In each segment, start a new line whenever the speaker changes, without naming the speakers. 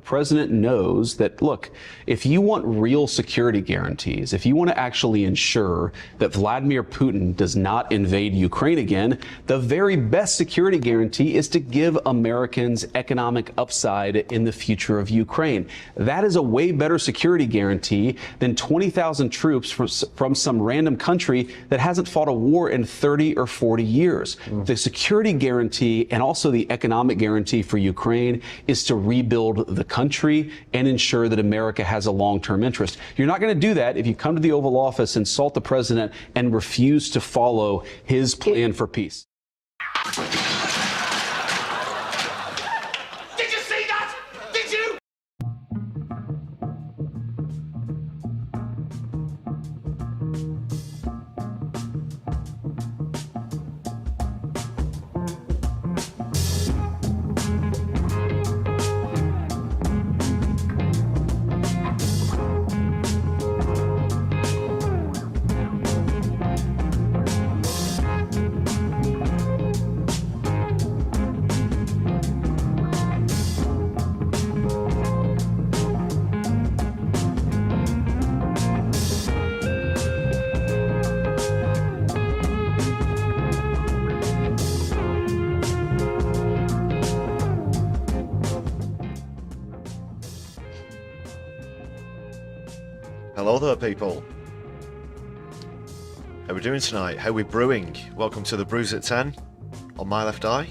president knows that, look, if you want real security guarantees, if you want to actually ensure that Vladimir Putin does not invade Ukraine again, the very best security guarantee is to give Americans economic upside in the future of Ukraine. That is a way better security guarantee than 20,000 troops from some random country that hasn't fought a war in 30 or 40 years. The security guarantee and also the economic guarantee for Ukraine is to rebuild the country and ensure that America has a long-term interest. You're not going to do that if you come to the Oval Office, insult the president, and refuse to follow his plan for peace.
Did you see that? Did you?
Hello there, people. How are we doing tonight? How are we brewing? Welcome to the Brews at 10 on my left eye.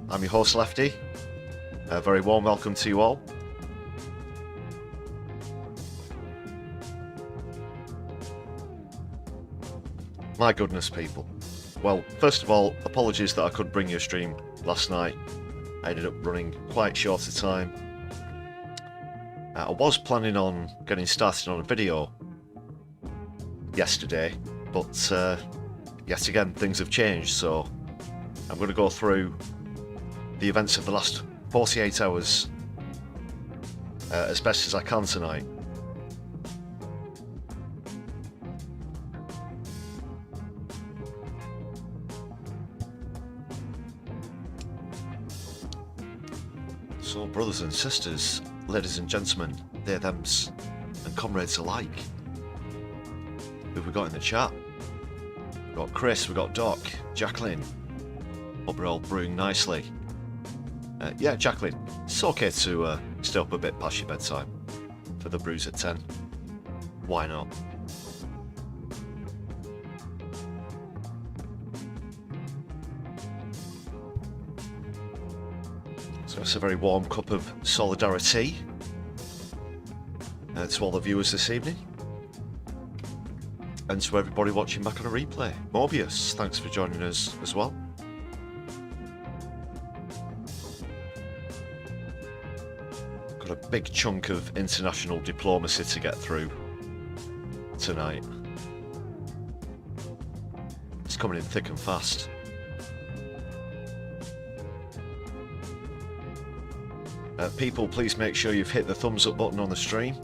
I'm your host, Lefty. A very warm welcome to you all. My goodness, people. Well, first of all, apologies that I couldn't bring you a stream last night. I ended up running quite short of time. I was planning on getting started on a video yesterday, but yet again things have changed, so I'm going to go through the events of the last 48 hours as best as I can tonight. So, brothers and sisters, ladies and gentlemen, they, thems, and comrades alike, who have we got in the chat? We've got Chris, we've got Doc, Jacqueline. Hope we're all brewing nicely. Yeah, Jacqueline, it's okay to stay up a bit past your bedtime for the Brews at 10. Why not? So it's a very warm cup of Solidari-Tea to all the viewers this evening, and to everybody watching back on a replay. Morbius, thanks for joining us as well. Got a big chunk of international diplomacy to get through tonight. It's coming in thick and fast. People, please make sure you've hit the thumbs up button on the stream.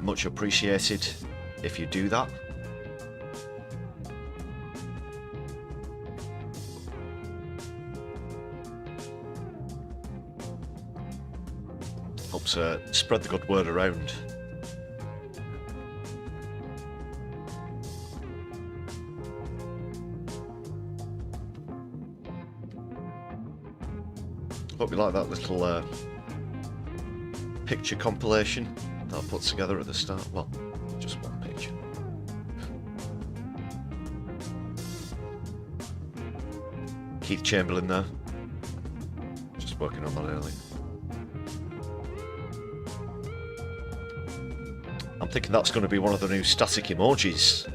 Much appreciated if you do that. Helps spread the good word around. Hope you like that little picture compilation that I put together at the start. Well, just one picture. Keith Chamberlain there. Just working on that early. I'm thinking that's going to be one of the new static emojis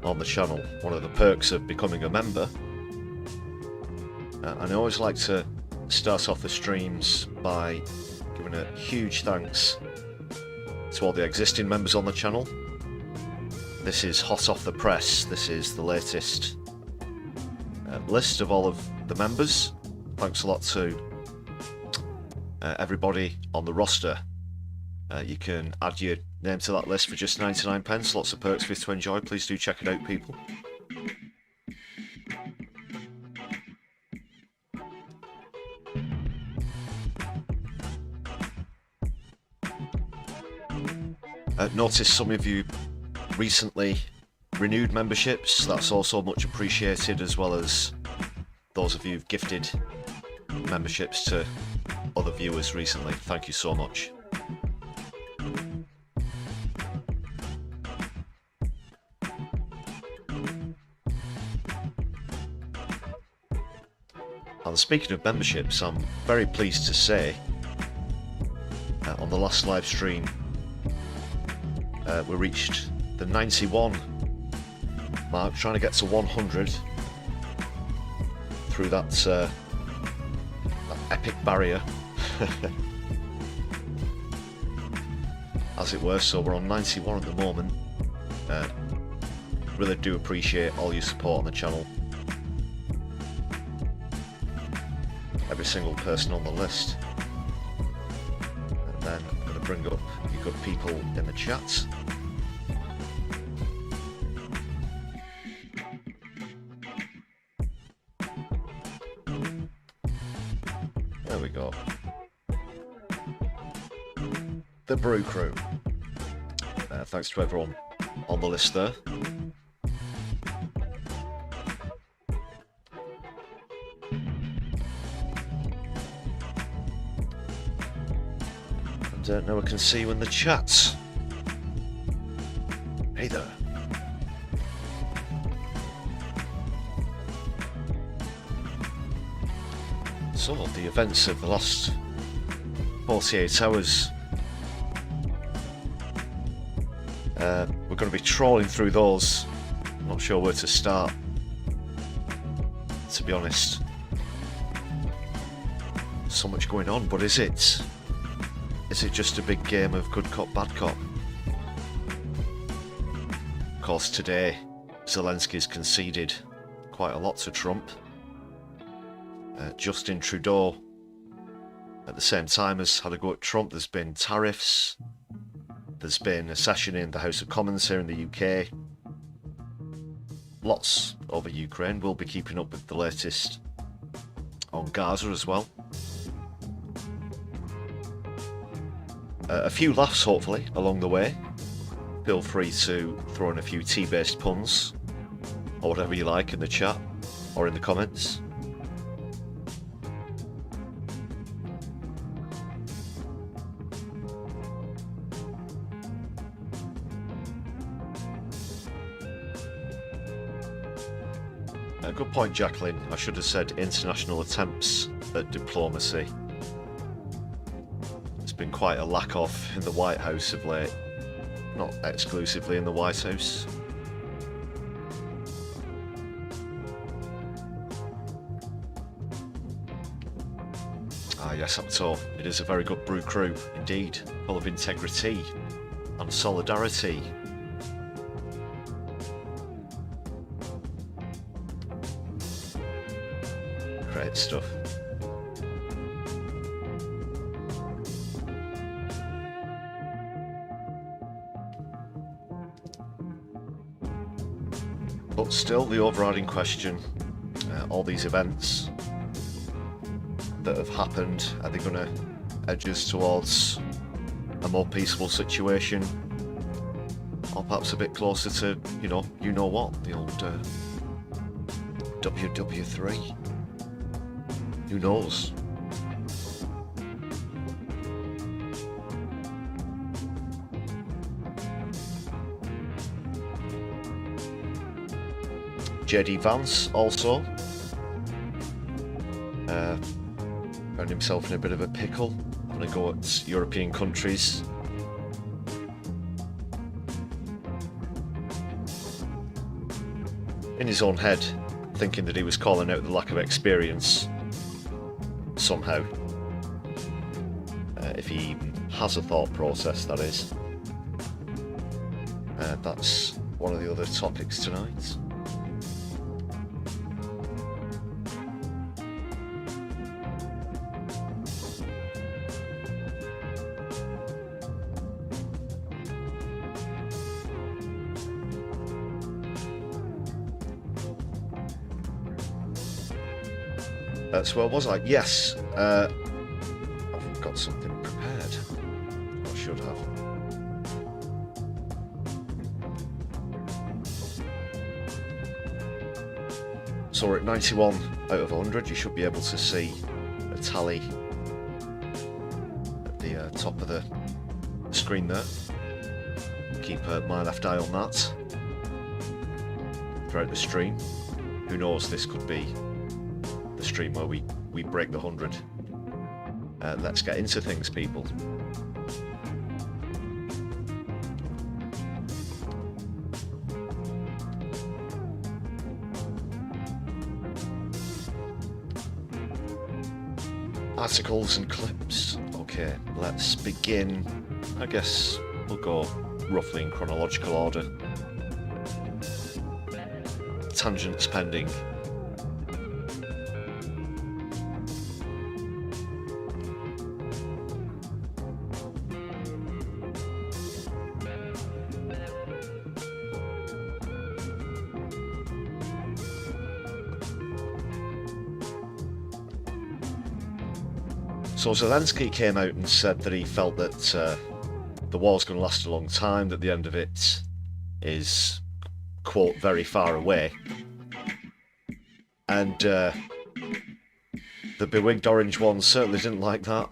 on the channel. One of the perks of becoming a member. And I always like to start off the streams by giving a huge thanks to all the existing members on the channel. This is hot off the press. This is the latest list of all of the members. Thanks a lot to everybody on the roster. You can add your name to that list for just 99 pence. Lots of perks for you to enjoy. Please do check it out, people. Noticed some of you recently renewed memberships. That's also much appreciated, as well as those of you who've gifted memberships to other viewers recently. Thank you so much. And speaking of memberships, I'm very pleased to say on the last live stream we reached the 91 mark, trying to get to 100 through that epic barrier, as it were. So we're on 91 at the moment. Really do appreciate all your support on the channel. Every single person on the list. And then I'm going to bring up you good people in the chat. There we go. The Brew Crew. Thanks to everyone on the list there. And now I can see you in the chat. Hey there. So, the events of the last 48 hours. We're going to be trawling through those. I'm not sure where to start, to be honest. So much going on, but is it just a big game of good cop, bad cop? Of course, today Zelensky's conceded quite a lot to Trump. Justin Trudeau, at the same time, has had a go at Trump. There's been tariffs. There's been a session in the House of Commons here in the UK. Lots over Ukraine. We'll be keeping up with the latest on Gaza as well. A few laughs, hopefully, along the way. Feel free to throw in a few tea-based puns, or whatever you like, in the chat, or in the comments. Good point, Jacqueline. I should have said international attempts at diplomacy. There's been quite a lack of in the White House of late. Not exclusively in the White House. Ah yes, Apto. It is a very good brew crew indeed, full of integrity and solidarity. Great stuff. But still, the overriding question, all these events that have happened, are they going to edge us towards a more peaceful situation? Or perhaps a bit closer to, you know what, the old WW3? Who knows? JD Vance also found himself in a bit of a pickle. Gonna go at European countries. In his own head, thinking that he was calling out the lack of experience somehow. If he even has a thought process, that is. That's one of the other topics tonight. So where was I? Yes, I've got something prepared. I should have. So we're at 91 out of 100. You should be able to see a tally at the top of the screen there. Keep my left eye on that throughout the stream. Who knows, this could be the stream where we break the 100. Let's get into things, people. Articles and clips. Okay, let's begin. I guess we'll go roughly in chronological order. Tangents pending. So Zelenskyy came out and said that he felt that the war's going to last a long time, that the end of it is, quote, very far away. And the bewigged orange ones certainly didn't like that.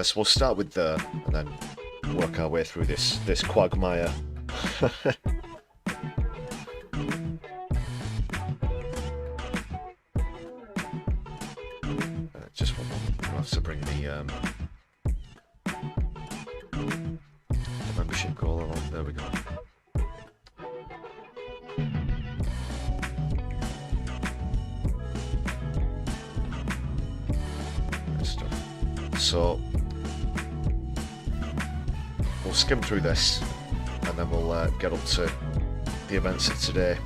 So we'll start with the, and then work our way through this quagmire. Just one moment. I'll have to bring the membership goal along. There we go. Good stuff. So we'll skim through this, and then we'll get up to the events of today.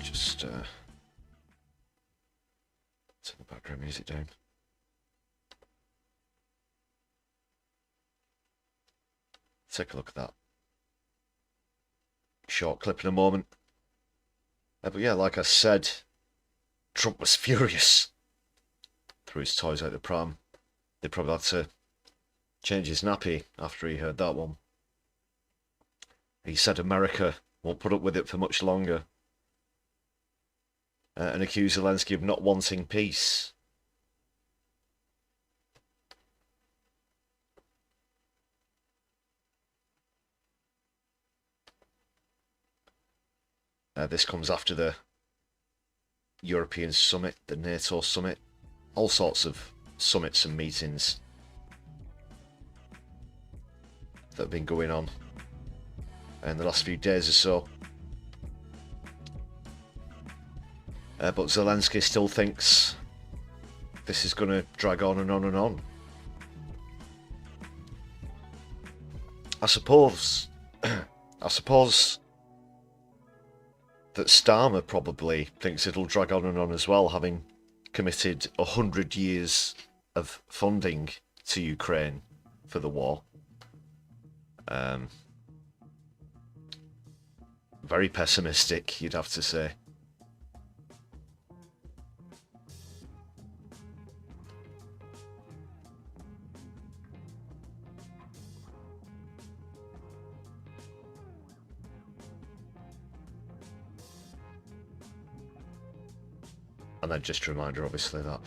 Just turn the background music down. Take a look at that short clip in a moment. But yeah, like I said, Trump was furious. Threw his toys out the pram. They probably had to change his nappy after he heard that one. He said America won't put up with it for much longer. And accused Zelenskyy of not wanting peace. This comes after the European summit, the NATO summit, all sorts of summits and meetings that have been going on in the last few days or so. But Zelenskyy still thinks this is going to drag on and on and on. I suppose that Starmer probably thinks it'll drag on and on as well, having committed 100 years of funding to Ukraine for the war. Very pessimistic, you'd have to say. And then just a reminder, obviously, that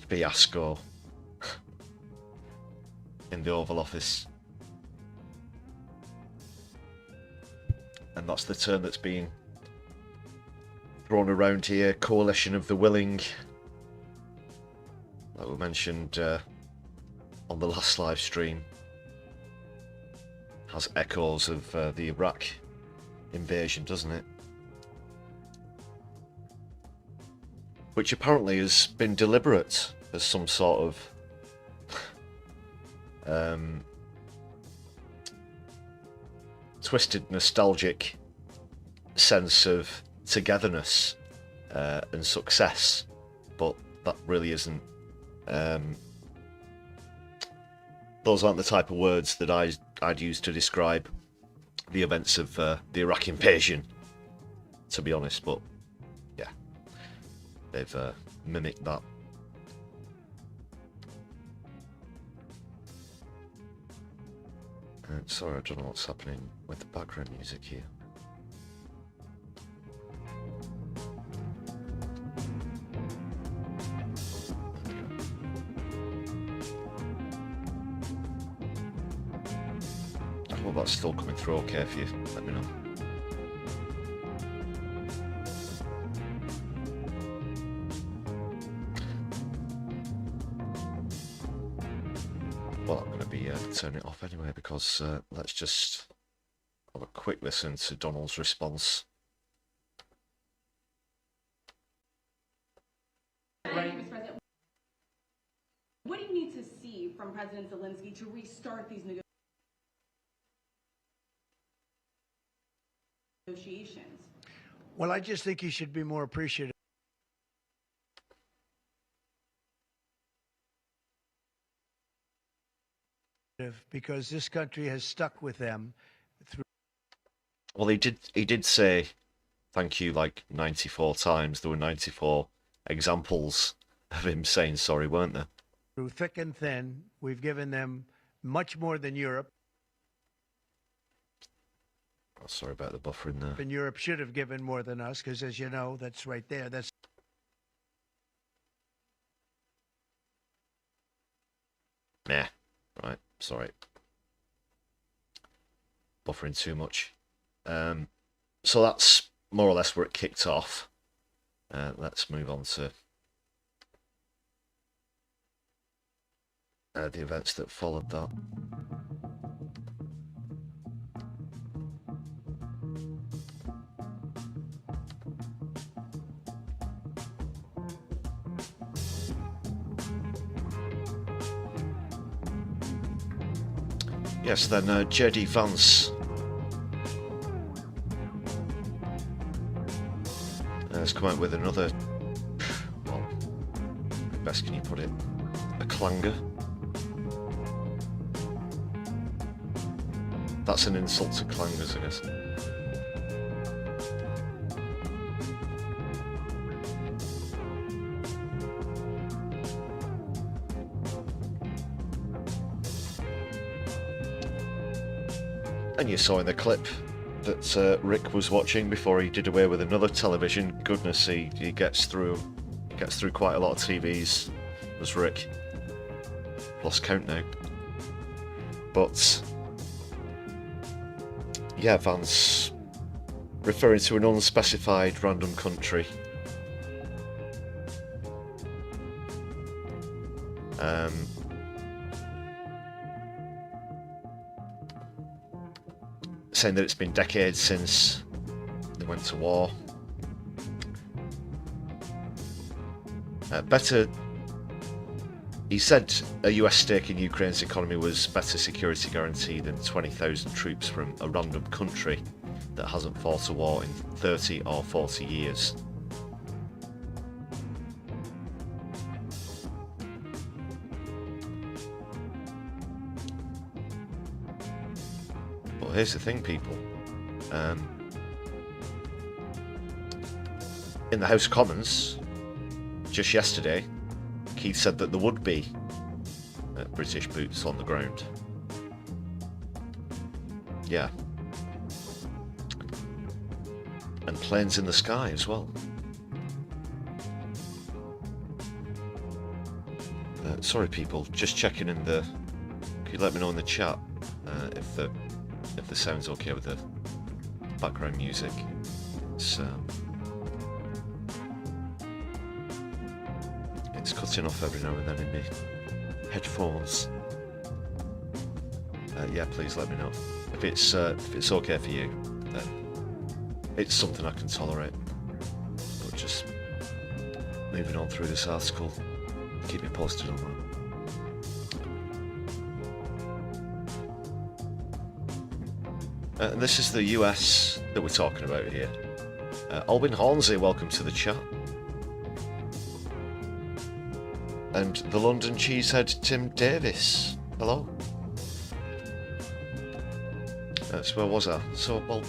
fiasco in the Oval Office. And that's the term that's being thrown around here, coalition of the willing. Like we mentioned on the last live stream. Has echoes of the Iraq invasion, doesn't it? Which apparently has been deliberate as some sort of twisted, nostalgic sense of togetherness and success, but that really isn't. Those aren't the type of words that I'd use to describe the events of the Iraq invasion, to be honest. But yeah, they've mimicked that. Sorry, I don't know what's happening with the background music here. I hope that's still coming through okay if you let me know. Well, I'm going to be turning it off anyway, because let's just have a quick listen to Donald's response.
What do you need to see from President Zelenskyy to restart these negotiations?
Well, I just think he should be more appreciative. Because this country has stuck with them through.
Well, he did say thank you like 94 times. There were 94 examples of him saying sorry, weren't there?
Through thick and thin. We've given them much more than Europe.
Oh, sorry about the buffering there.
And Europe should have given more than us, because as you know, that's right there. That's
meh. Right, sorry. Buffering too much. So that's more or less where it kicked off. Let's move on to the events that followed that. Yes, then J.D. Vance has come out with another, well, how best can you put it, a clanger. That's an insult to clangers, I guess. And you saw in the clip that Rick was watching before he did away with another television. Goodness, he gets through quite a lot of TVs. Was Rick? Lost count now. But yeah, Vance referring to an unspecified random country. Saying that it's been decades since they went to war. He said a US stake in Ukraine's economy was better security guarantee than 20,000 troops from a random country that hasn't fought a war in 30 or 40 years. But here's the thing, people. In the House of Commons, just yesterday, Keith said that there would be British boots on the ground. Yeah. And planes in the sky as well. Sorry people, just checking in the... Can you let me know in the chat if the sound's okay with the background music? It's cutting off every now and then in my headphones. Yeah, please let me know if it's okay for you. Then it's something I can tolerate. But just moving on through this article, keep me posted on that. And this is the US that we're talking about here. Albin Hornsey, welcome to the chat. And the London Cheesehead Tim Davis, hello. So where was I? So, well,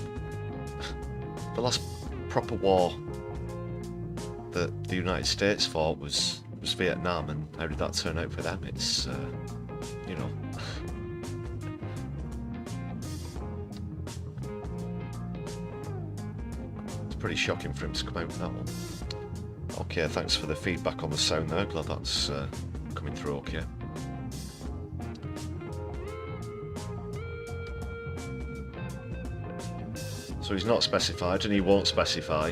the last proper war that the United States fought was Vietnam, and how did that turn out for them? It's, you know... it's pretty shocking for him to come out with that one. Okay, thanks for the feedback on the sound there. Glad that's coming through okay. So he's not specified, and he won't specify.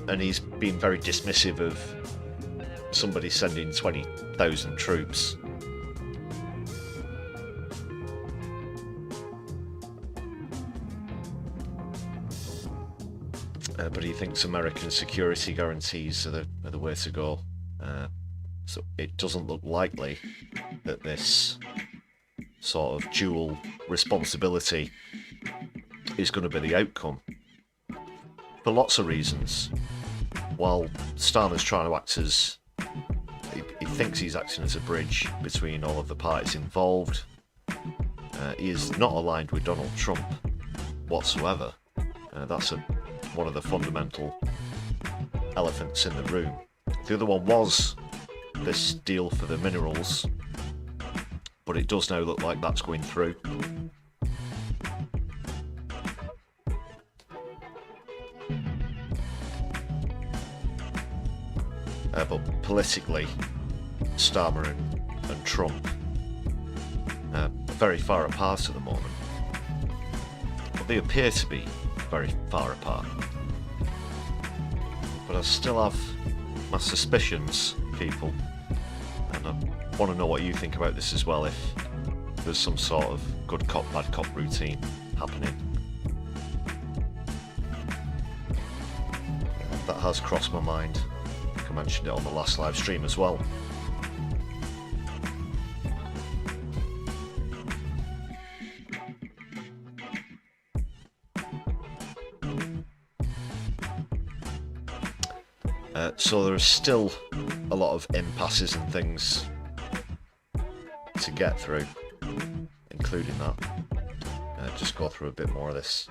And he's been very dismissive of somebody sending 20,000 troops. But he thinks American security guarantees are the way to go. So it doesn't look likely that this sort of dual responsibility is going to be the outcome. For lots of reasons. While Starmer's trying to act as... he thinks he's acting as a bridge between all of the parties involved. He is not aligned with Donald Trump whatsoever. That's one of the fundamental elephants in the room. The other one was this deal for the minerals, but it does now look like that's going through. But politically, Starmer and Trump are very far apart at the moment. But they appear to be very far apart. But I still have my suspicions, people, and I want to know what you think about this as well, if there's some sort of good cop, bad cop routine happening. That has crossed my mind. I think I mentioned it on the last live stream as well. So there's still a lot of impasses and things to get through, including that. Just go through a bit more of this.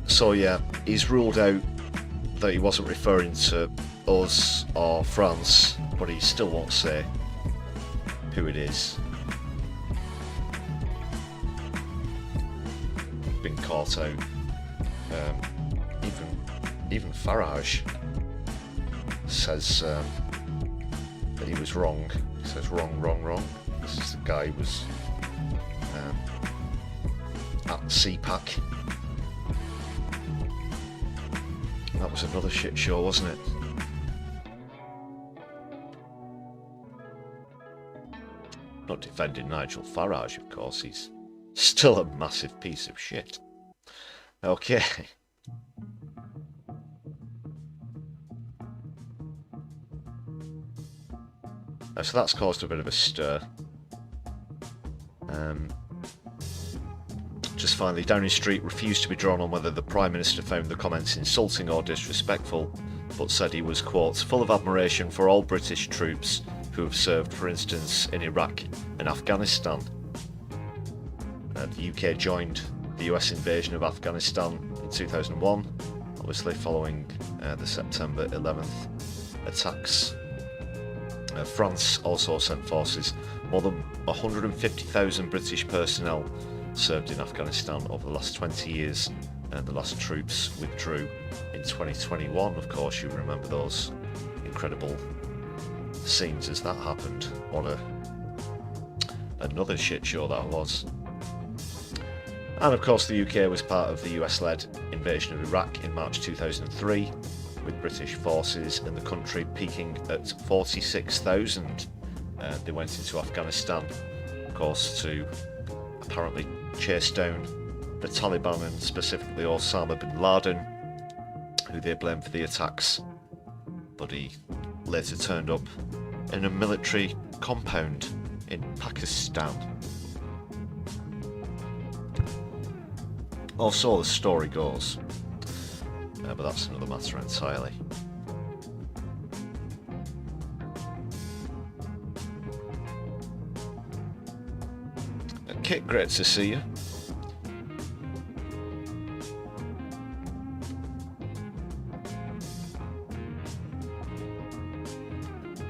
So yeah, he's ruled out that he wasn't referring to us or France, but he still won't say who it is. Been caught out. Even Farage says that he was wrong. He says wrong. This is the guy who was at CPAC. That was another shit show, wasn't it? Not defending Nigel Farage, of course. He's still a massive piece of shit. Okay. So that's caused a bit of a stir. Just finally, Downing Street refused to be drawn on whether the Prime Minister found the comments insulting or disrespectful, but said he was, quote, full of admiration for all British troops who have served, for instance, in Iraq and Afghanistan. The UK joined the US invasion of Afghanistan in 2001, obviously following the September 11th attacks. France also sent forces. More than 150,000 British personnel served in Afghanistan over the last 20 years, and the last troops withdrew in 2021. Of course, you remember those incredible scenes as that happened. What another shit show that was. And of course, the UK was part of the US-led invasion of Iraq in March 2003, with British forces in the country peaking at 46,000. They went into Afghanistan, of course, to apparently chase down the Taliban and specifically Osama bin Laden, who they blamed for the attacks. But he later turned up in a military compound in Pakistan. Or so the story goes. but that's another matter entirely. Kit, great to see you.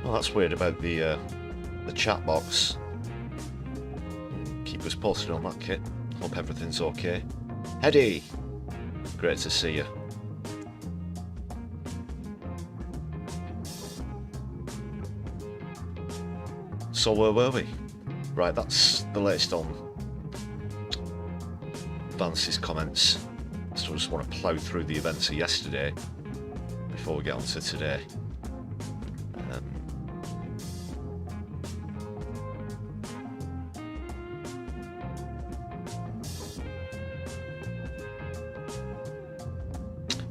Well, that's weird about the chat box. Keep us posted on that, Kit. Hope everything's okay. Eddie, great to see you. So where were we? Right, that's the latest on Vance's comments. So I just want to plough through the events of yesterday before we get on to today.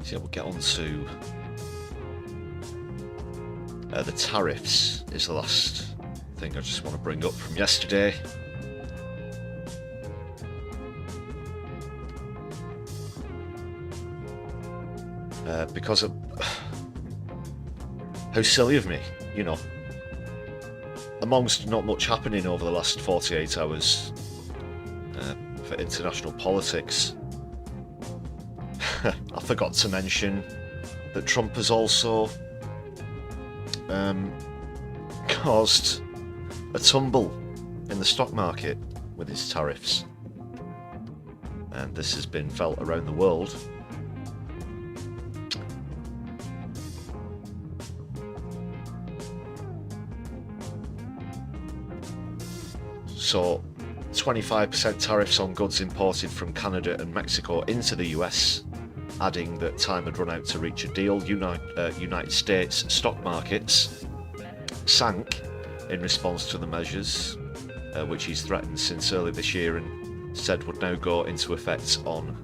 So yeah, we'll get on to the tariffs is the last thing I just want to bring up from yesterday. Because of how silly of me, you know, amongst not much happening over the last 48 hours for international politics, I forgot to mention that Trump has also caused a tumble in the stock market with his tariffs, and this has been felt around the world. So 25% tariffs on goods imported from Canada and Mexico into the US, adding that time had run out to reach a deal. United States stock markets sank in response to the measures, which he's threatened since early this year and said would now go into effect on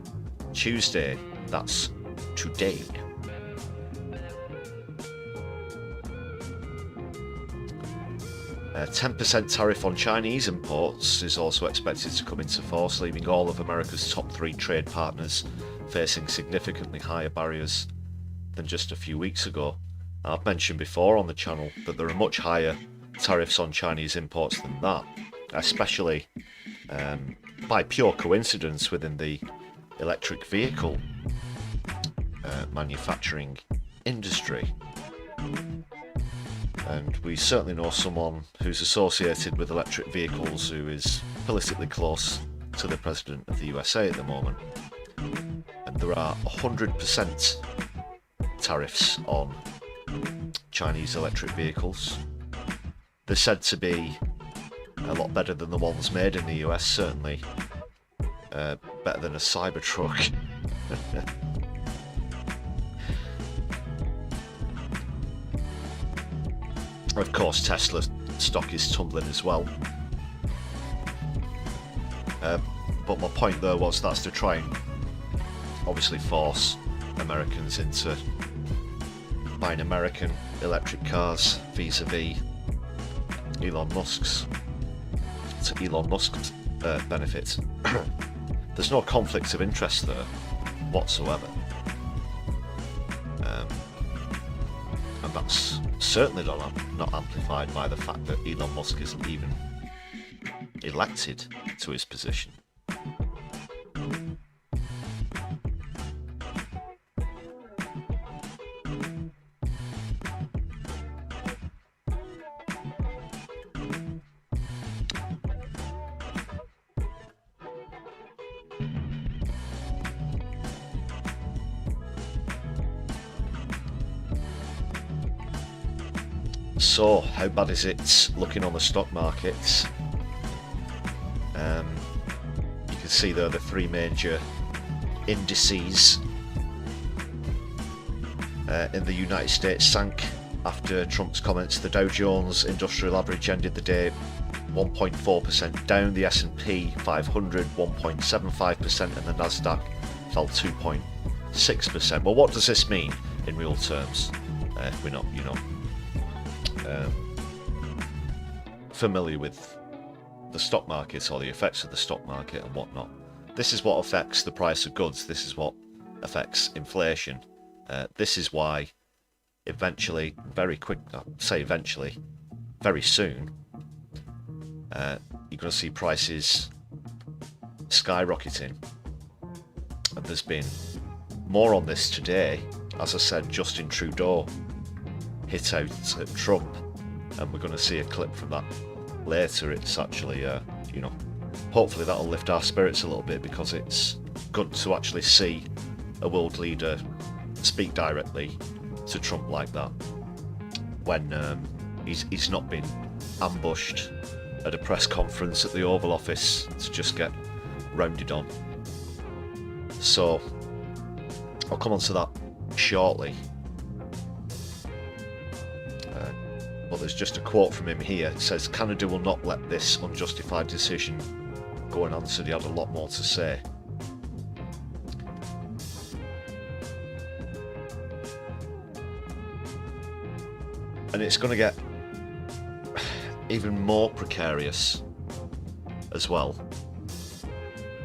Tuesday. That's today. A 10% tariff on Chinese imports is also expected to come into force, leaving all of America's top 3 trade partners facing significantly higher barriers than just a few weeks ago. I've mentioned before on the channel that there are much higher tariffs on Chinese imports than that, especially by pure coincidence within the electric vehicle manufacturing industry. And we certainly know someone who's associated with electric vehicles who is politically close to the President of the USA at the moment. And there are 100% tariffs on Chinese electric vehicles. They're said to be a lot better than the ones made in the US, certainly better than a Cybertruck. Of course, Tesla stock is tumbling as well. But my point there was that's to try and obviously force Americans into buying American electric cars vis-a-vis Elon Musk's benefit. There's no conflict of interest there whatsoever. And that's certainly not amplified by the fact that Elon Musk isn't even elected to his position. So, how bad is it looking on the stock markets? You can see there the 3 major indices in the United States sank after Trump's comments. The Dow Jones Industrial Average ended the day 1.4% down, the S&P 500 1.75%, and the Nasdaq fell 2.6%. Well, what does this mean in real terms? If we're not, familiar with the stock market or the effects of the stock market and whatnot. This is what affects the price of goods. This is what affects inflation. This is why eventually, very quick, I say eventually, very soon, you're going to see prices skyrocketing. And there's been more on this today. As I said, Justin Trudeau hit out at Trump, and we're going to see a clip from that later. It's actually, you know, hopefully that'll lift our spirits a little bit, because it's good to actually see a world leader speak directly to Trump like that, when he's not been ambushed at a press conference at the Oval Office to just get rounded on. So I'll come on to that shortly. But there's just a quote from him here. It says, "Canada will not let this unjustified decision go unanswered." He had a lot more to say. And it's going to get even more precarious as well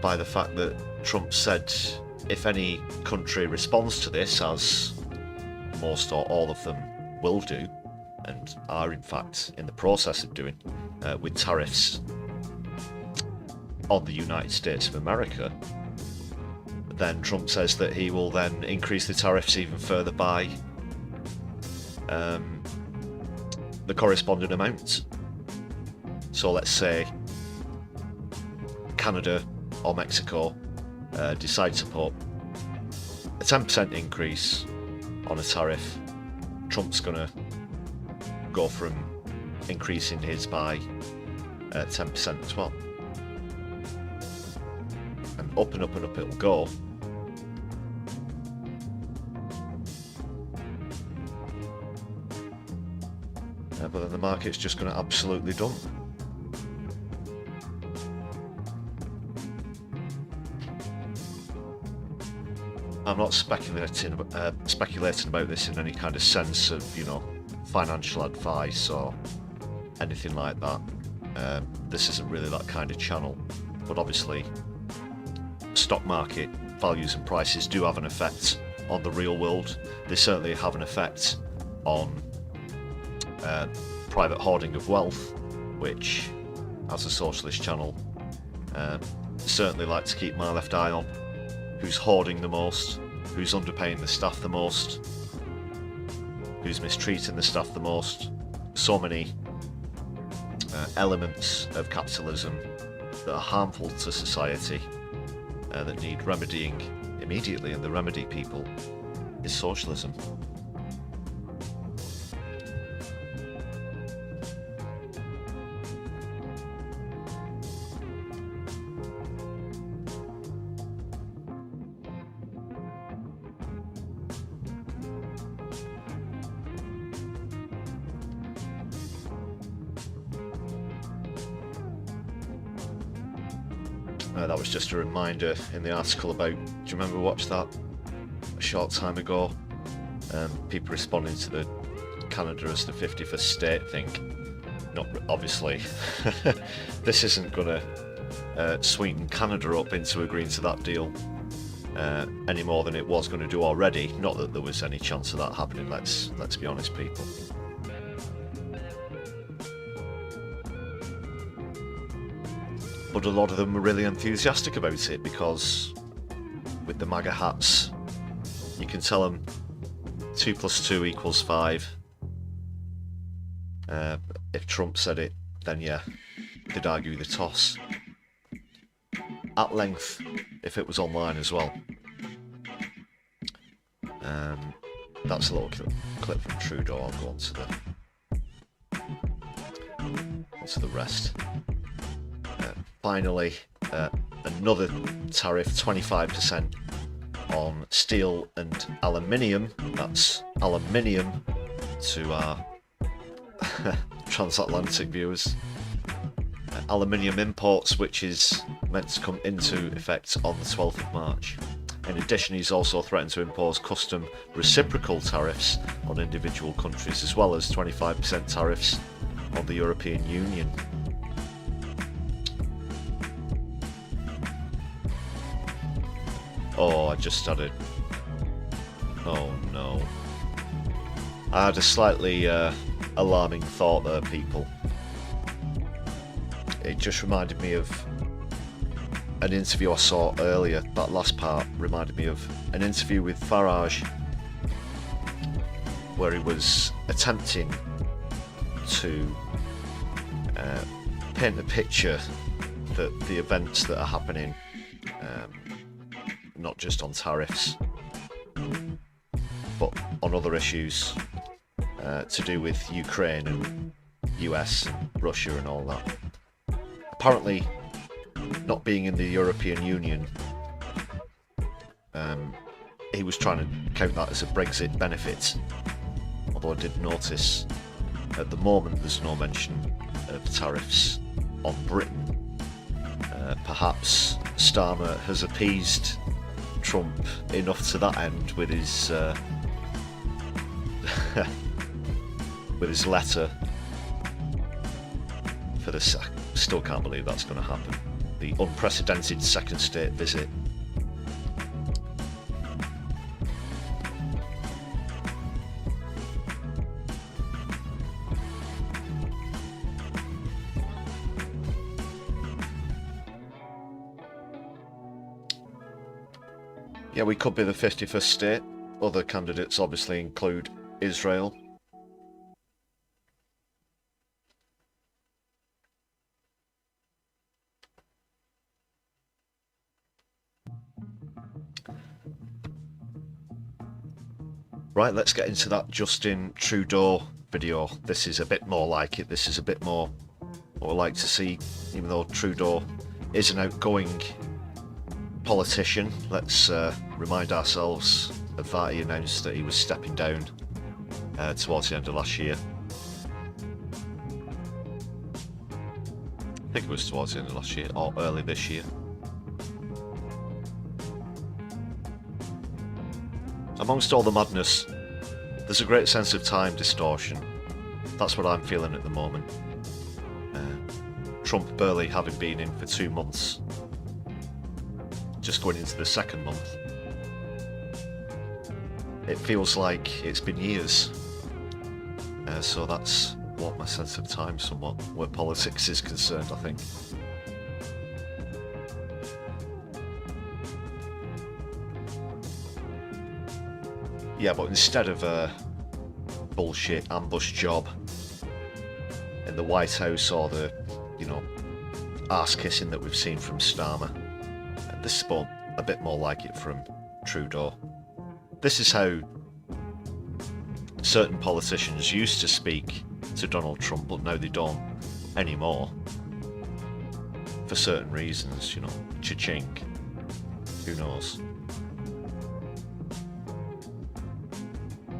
by the fact that Trump said if any country responds to this, as most or all of them will do, and are in fact in the process of doing, with tariffs on the United States of America, then Trump says that he will then increase the tariffs even further by the corresponding amounts. So let's say Canada or Mexico decide to put a 10% increase on a tariff. Trump's going to go from increasing his by 10% as well. And up and up and up it'll go. But then the market's just going to absolutely dump. I'm not speculating about this in any kind of sense of, you know, financial advice or anything like that. This isn't really that kind of channel. But obviously, stock market values and prices do have an effect on the real world. They certainly have an effect on private hoarding of wealth, which, as a socialist channel, certainly like to keep my left eye on. Who's hoarding the most, who's underpaying the staff the most, who's mistreating the staff the most. So many elements of capitalism that are harmful to society, that need remedying immediately, and the remedy, people, is socialism. That was just a reminder in the article about, do you remember watched that a short time ago? People responding to the Canada as the 51st state thing. Not obviously, this isn't going to sweeten Canada up into agreeing to that deal any more than it was going to do already. Not that there was any chance of that happening. Let's be honest, people. But a lot of them were really enthusiastic about it, because with the MAGA hats, you can tell them 2 + 2 = 5. If Trump said it, then yeah, they'd argue the toss. At length, if it was online as well. That's a little clip from Trudeau. I'll go on to the rest. Finally, another tariff, 25% on steel and aluminium. That's aluminium to our transatlantic viewers. Aluminium imports, which is meant to come into effect on the 12th of March. In addition, he's also threatened to impose custom reciprocal tariffs on individual countries, as well as 25% tariffs on the European Union. Oh, I just had a Oh no. I had a slightly alarming thought there, people. It just reminded me of an interview I saw earlier. That last part reminded me of an interview with Farage where he was attempting to paint a picture that the events that are happening, not just on tariffs, but on other issues to do with Ukraine and US, Russia and all that. Apparently, not being in the European Union, he was trying to count that as a Brexit benefit. Although I did notice, at the moment there's no mention of tariffs on Britain. Perhaps Starmer has appeased Trump enough to that end with his with his letter for this. I still can't believe that's going to happen. The unprecedented second state visit. Yeah, we could be the 51st state. Other candidates obviously include Israel. Right, let's get into that Justin Trudeau video. This is a bit more like it. This is a bit more what I like to see, even though Trudeau is an outgoing politician. Let's remind ourselves of that. He announced that he was stepping down towards the end of last year. I think it was towards the end of last year or early this year. Amongst all the madness, there's a great sense of time distortion. That's what I'm feeling at the moment. Trump barely having been in for 2 months, just going into the second month. It feels like it's been years. So that's what my sense of time somewhat, where politics is concerned, I think. Yeah, but instead of a bullshit ambush job in the White House or the, arse kissing that we've seen from Starmer, this is a bit more like it from Trudeau. This is how certain politicians used to speak to Donald Trump, but now they don't anymore. For certain reasons, cha-ching. Who knows?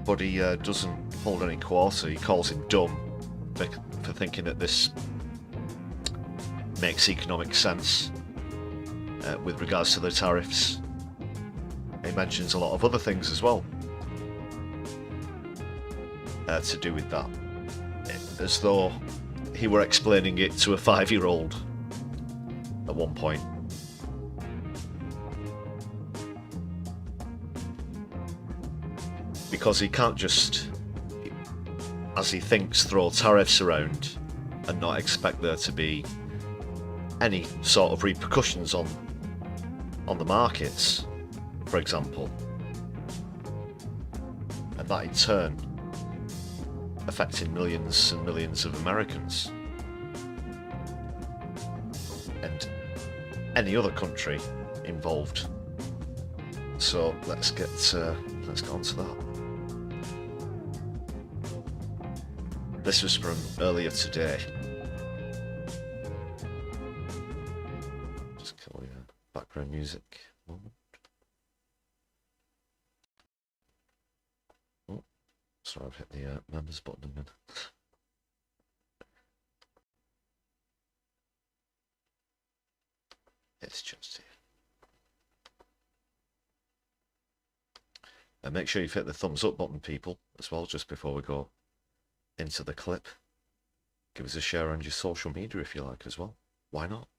But he doesn't hold any quarter. He calls him dumb for thinking that this makes economic sense with regards to the tariffs. He mentions a lot of other things as well to do with that, as though he were explaining it to a 5-year-old at one point. Because he can't just, as he thinks, throw tariffs around and not expect there to be any sort of repercussions on the markets, for example, and that in turn affecting millions and millions of Americans and any other country involved. So let's get on to that. This was from earlier today. Just kill your background music a moment. Oh, sorry, I've hit the members button again. It's just here. And make sure you've hit the thumbs up button, people, as well, just before we go into the clip. Give us a share on your social media if you like as well. Why not?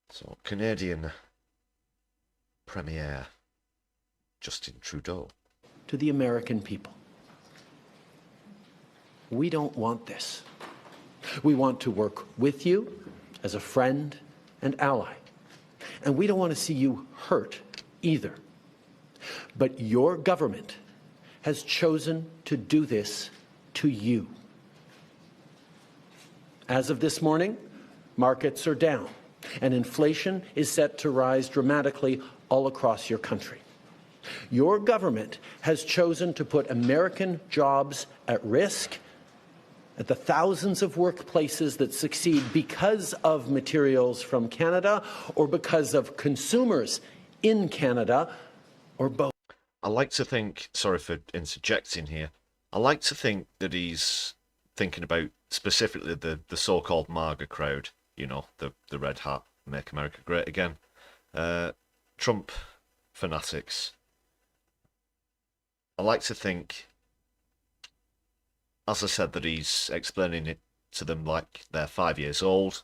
So, Canadian Premier Justin Trudeau.
To the American people. We don't want this. We want to work with you as a friend and ally. And we don't want to see you hurt either. But your government has chosen to do this to you. As of this morning, markets are down, and inflation is set to rise dramatically all across your country. Your government has chosen to put American jobs at risk at the thousands of workplaces that succeed because of materials from Canada or because of consumers in Canada, or both.
I like to think, sorry for interjecting here, I like to think that he's thinking about specifically the so-called MAGA crowd, you know, the red hat, make America great again, Trump fanatics. I like to think, as I said, that he's explaining it to them like they're 5 years old.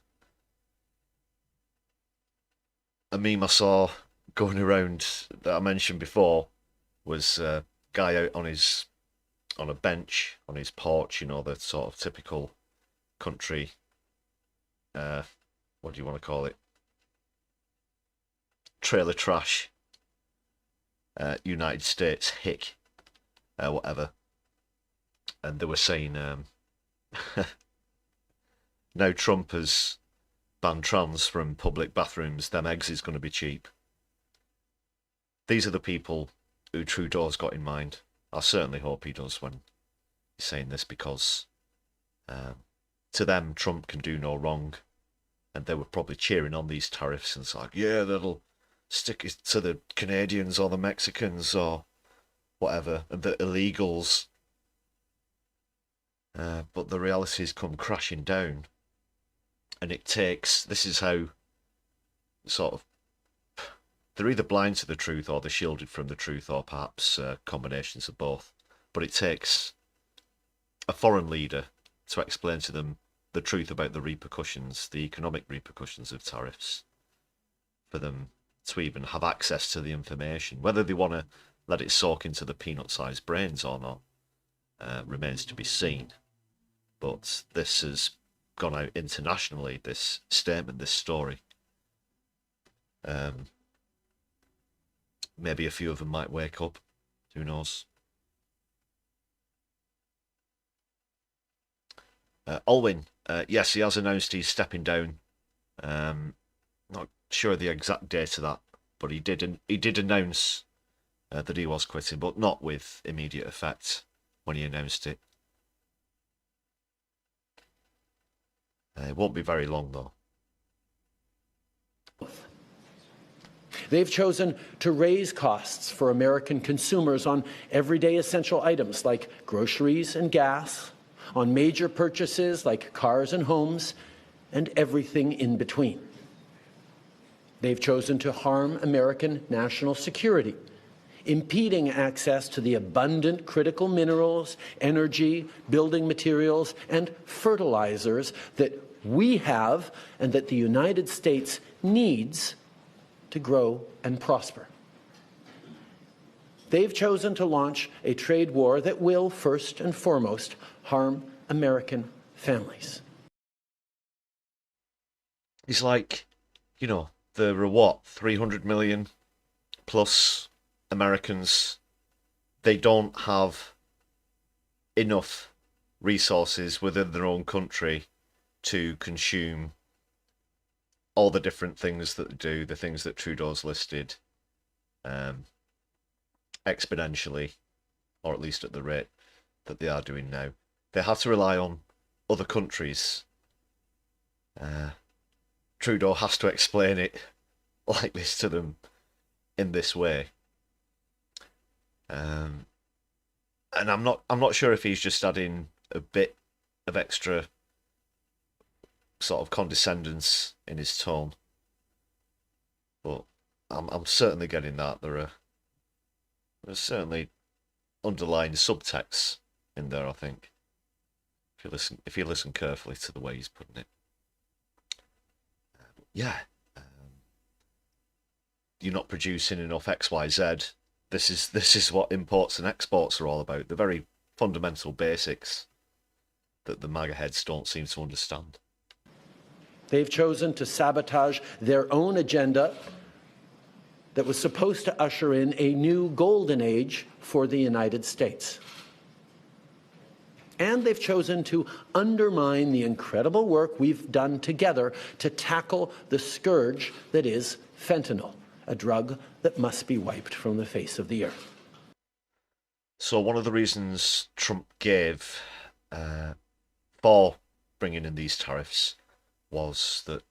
A meme I saw going around that I mentioned before was a guy out on a bench on his porch, you know, the sort of typical country, what do you want to call it? Trailer trash, United States hick, whatever. And they were saying, now Trump has banned trans from public bathrooms, them eggs is going to be cheap. These are the people who Trudeau's got in mind. I certainly hope he does when he's saying this, because to them, Trump can do no wrong. And they were probably cheering on these tariffs, and it's like, yeah, that'll stick it to the Canadians or the Mexicans or whatever, and the illegals. But the realities come crashing down. And it takes, this is how sort of, they're either blind to the truth or they're shielded from the truth, or perhaps combinations of both. But it takes a foreign leader to explain to them the truth about the repercussions, the economic repercussions of tariffs, for them to even have access to the information. Whether they want to let it soak into the peanut-sized brains or not remains to be seen. But this has gone out internationally, this statement, this story. Maybe a few of them might wake up. Who knows? Olwyn, yes, he has announced he's stepping down. Not sure the exact date of that, but he did announce that he was quitting, but not with immediate effect when he announced it. It won't be very long, though.
They've chosen to raise costs for American consumers on everyday essential items like groceries and gas, on major purchases like cars and homes, and everything in between. They've chosen to harm American national security, impeding access to the abundant critical minerals, energy, building materials, and fertilizers that we have and that the United States needs to grow and prosper. They've chosen to launch a trade war that will, first and foremost, harm American families.
It's like, you know, there are what, 300 million plus Americans. They don't have enough resources within their own country to consume all the different things that they do, the things that Trudeau's listed, exponentially, or at least at the rate that they are doing now. They have to rely on other countries. Trudeau has to explain it like this to them in this way. And I'm not sure if he's just adding a bit of extra sort of condescendence in his tone, but I'm certainly getting that there's certainly underlying subtext in there, I think, if you listen carefully to the way he's putting it. You're not producing enough XYZ, this is what imports and exports are all about. The very fundamental basics that the MAGA heads don't seem to understand.
They've chosen to sabotage their own agenda that was supposed to usher in a new golden age for the United States. And they've chosen to undermine the incredible work we've done together to tackle the scourge that is fentanyl, a drug that must be wiped from the face of the earth.
So one of the reasons Trump gave for bringing in these tariffs was that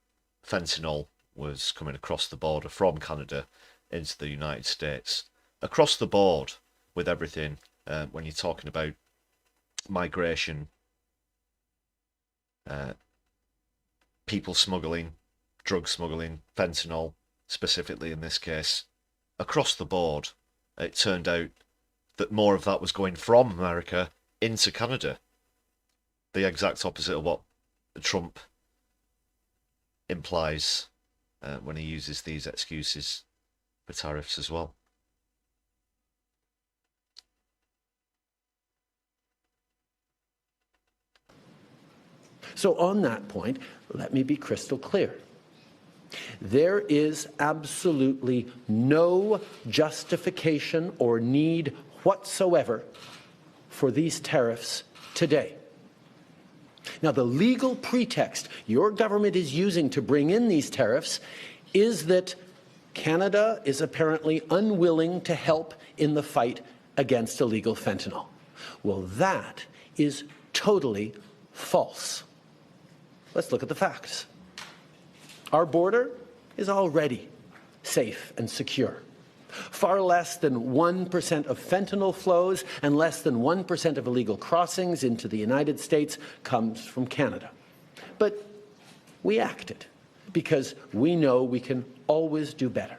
fentanyl was coming across the border from Canada into the United States. Across the board with everything, when you're talking about migration, people smuggling, drug smuggling, fentanyl specifically in this case, across the board, it turned out that more of that was going from America into Canada. The exact opposite of what Trump implies when he uses these excuses for tariffs as well.
So on that point, let me be crystal clear. There is absolutely no justification or need whatsoever for these tariffs today. Now, the legal pretext your government is using to bring in these tariffs is that Canada is apparently unwilling to help in the fight against illegal fentanyl. Well, that is totally false. Let's look at the facts. Our border is already safe and secure. Far less than 1% of fentanyl flows and less than 1% of illegal crossings into the United States comes from Canada. But we acted because we know we can always do better.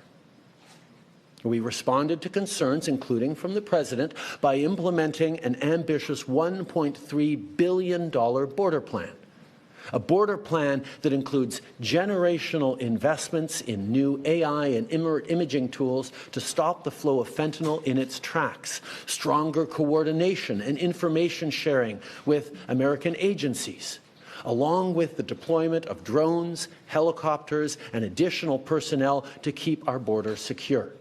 We responded to concerns, including from the President, by implementing an ambitious $1.3 billion border plan. A border plan that includes generational investments in new AI and imaging tools to stop the flow of fentanyl in its tracks, stronger coordination and information sharing with American agencies, along with the deployment of drones, helicopters, and additional personnel to keep our border secure.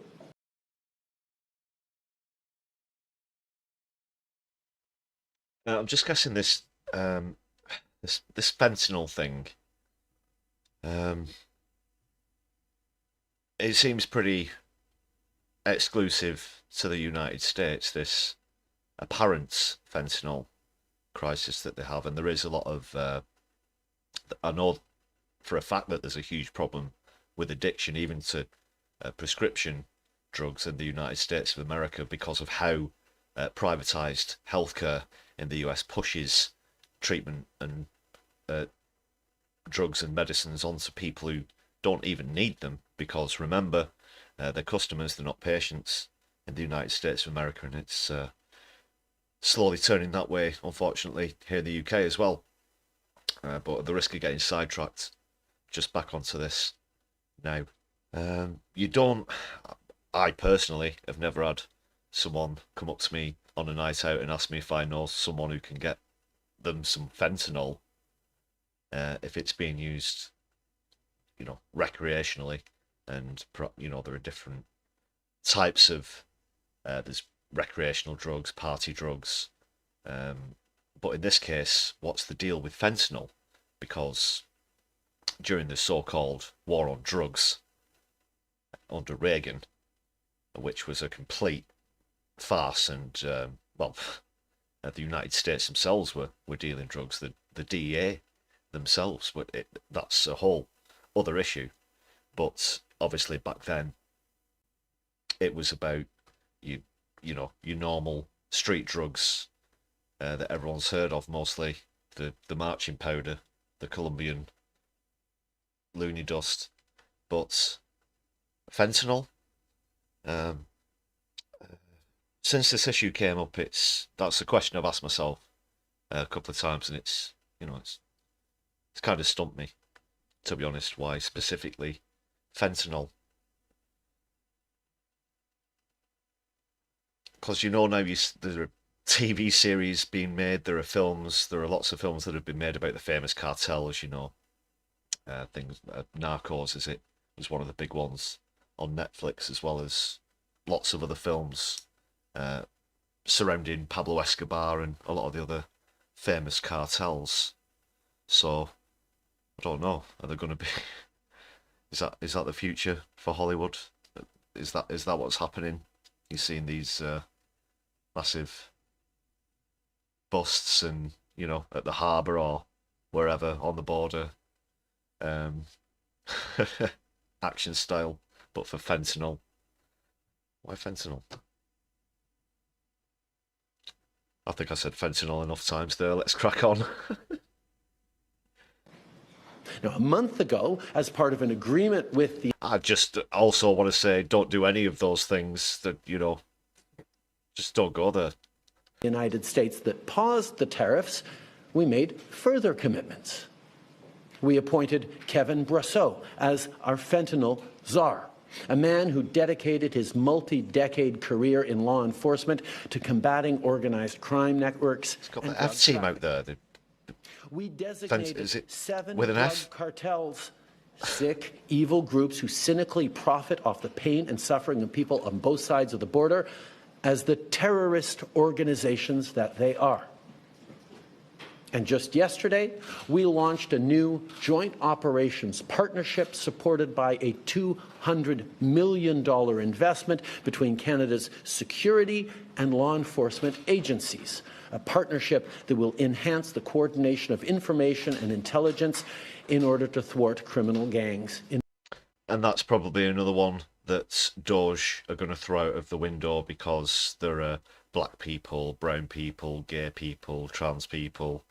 I'm just guessing this this fentanyl thing. It seems pretty exclusive to the United States, this apparent fentanyl crisis that they have, and there is a lot of I know for a fact that there's a huge problem with addiction, even to prescription drugs in the United States of America, because of how privatized healthcare in the US pushes treatment and drugs and medicines onto people who don't even need them, because remember, they're customers, they're not patients in the United States of America, and it's slowly turning that way, unfortunately, here in the UK as well. But at the risk of getting sidetracked, just back onto this now. I personally have never had someone come up to me on a night out and ask me if I know someone who can get them some fentanyl if it's being used, recreationally. And there are different types of there's recreational drugs, party drugs, but in this case, what's the deal with fentanyl? Because during the so-called war on drugs under Reagan, which was a complete farce, and the United States themselves were dealing drugs. The DEA themselves, but that's a whole other issue. But obviously back then, it was about your normal street drugs that everyone's heard of, mostly the marching powder, the Colombian loony dust, but fentanyl. Since this issue came up, that's a question I've asked myself a couple of times, and it's kind of stumped me, to be honest. Why specifically fentanyl? because you know now there are TV series being made, there are films, there are lots of films that have been made about the famous cartel, as you know. Narcos was one of the big ones on Netflix, as well as lots of other films surrounding Pablo Escobar and a lot of the other famous cartels. So I don't know. Are there going to be? Is that the future for Hollywood? Is that what's happening? You're seeing these massive busts, and at the harbour or wherever on the border, action style, but for fentanyl. Why fentanyl? I think I said fentanyl enough times there. Let's crack on.
Now, a month ago, as part of an agreement with the
I just also want to say, don't do any of those things that, just don't go there.
United States that paused the tariffs, we made further commitments. We appointed Kevin Brasseau as our fentanyl czar, a man who dedicated his multi-decade career in law enforcement to combating organized crime networks.
It's got
and
the F team out there.
We designated
is it
7
with an
drug
F?
cartels, sick, evil groups who cynically profit off the pain and suffering of people on both sides of the border, as the terrorist organizations that they are. And just yesterday, we launched a new joint operations partnership supported by a $200 million investment between Canada's security and law enforcement agencies, a partnership that will enhance the coordination of information and intelligence in order to thwart criminal gangs.
And that's probably another one that Doge are going to throw out of the window, because there are black people, brown people, gay people, trans people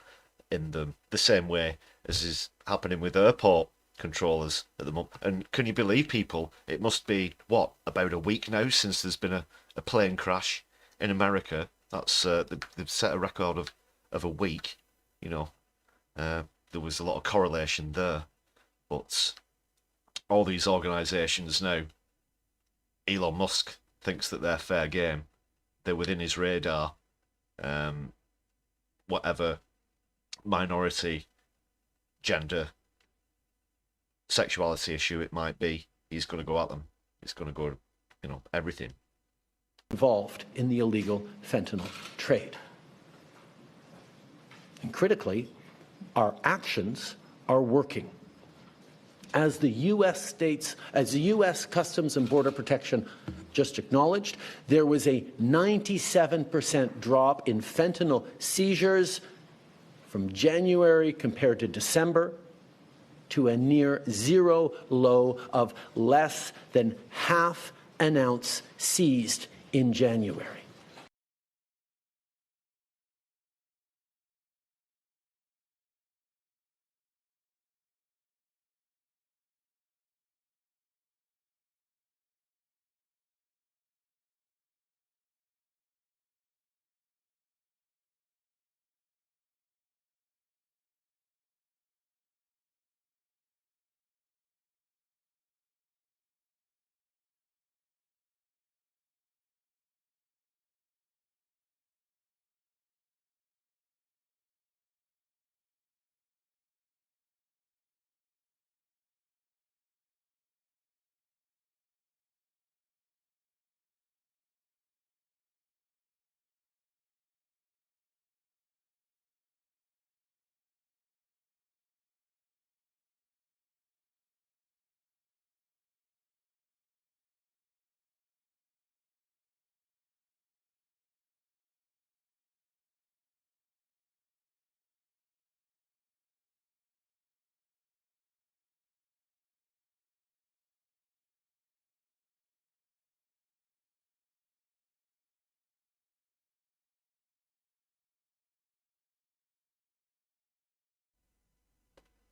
in them, the same way as is happening with airport controllers at the moment. And can you believe, people, it must be, about a week now since there's been a plane crash in America. That's they've set a record of a week. There was a lot of correlation there. But all these organisations now, Elon Musk thinks that they're fair game. They're within his radar. Whatever minority, gender, sexuality issue it might be, he's going to go at them. He's going to go, everything.
Involved in the illegal fentanyl trade. And critically, our actions are working. As the U.S. Customs and Border Protection just acknowledged, there was a 97% drop in fentanyl seizures from January compared to December, to a near zero low of less than half an ounce seized in January.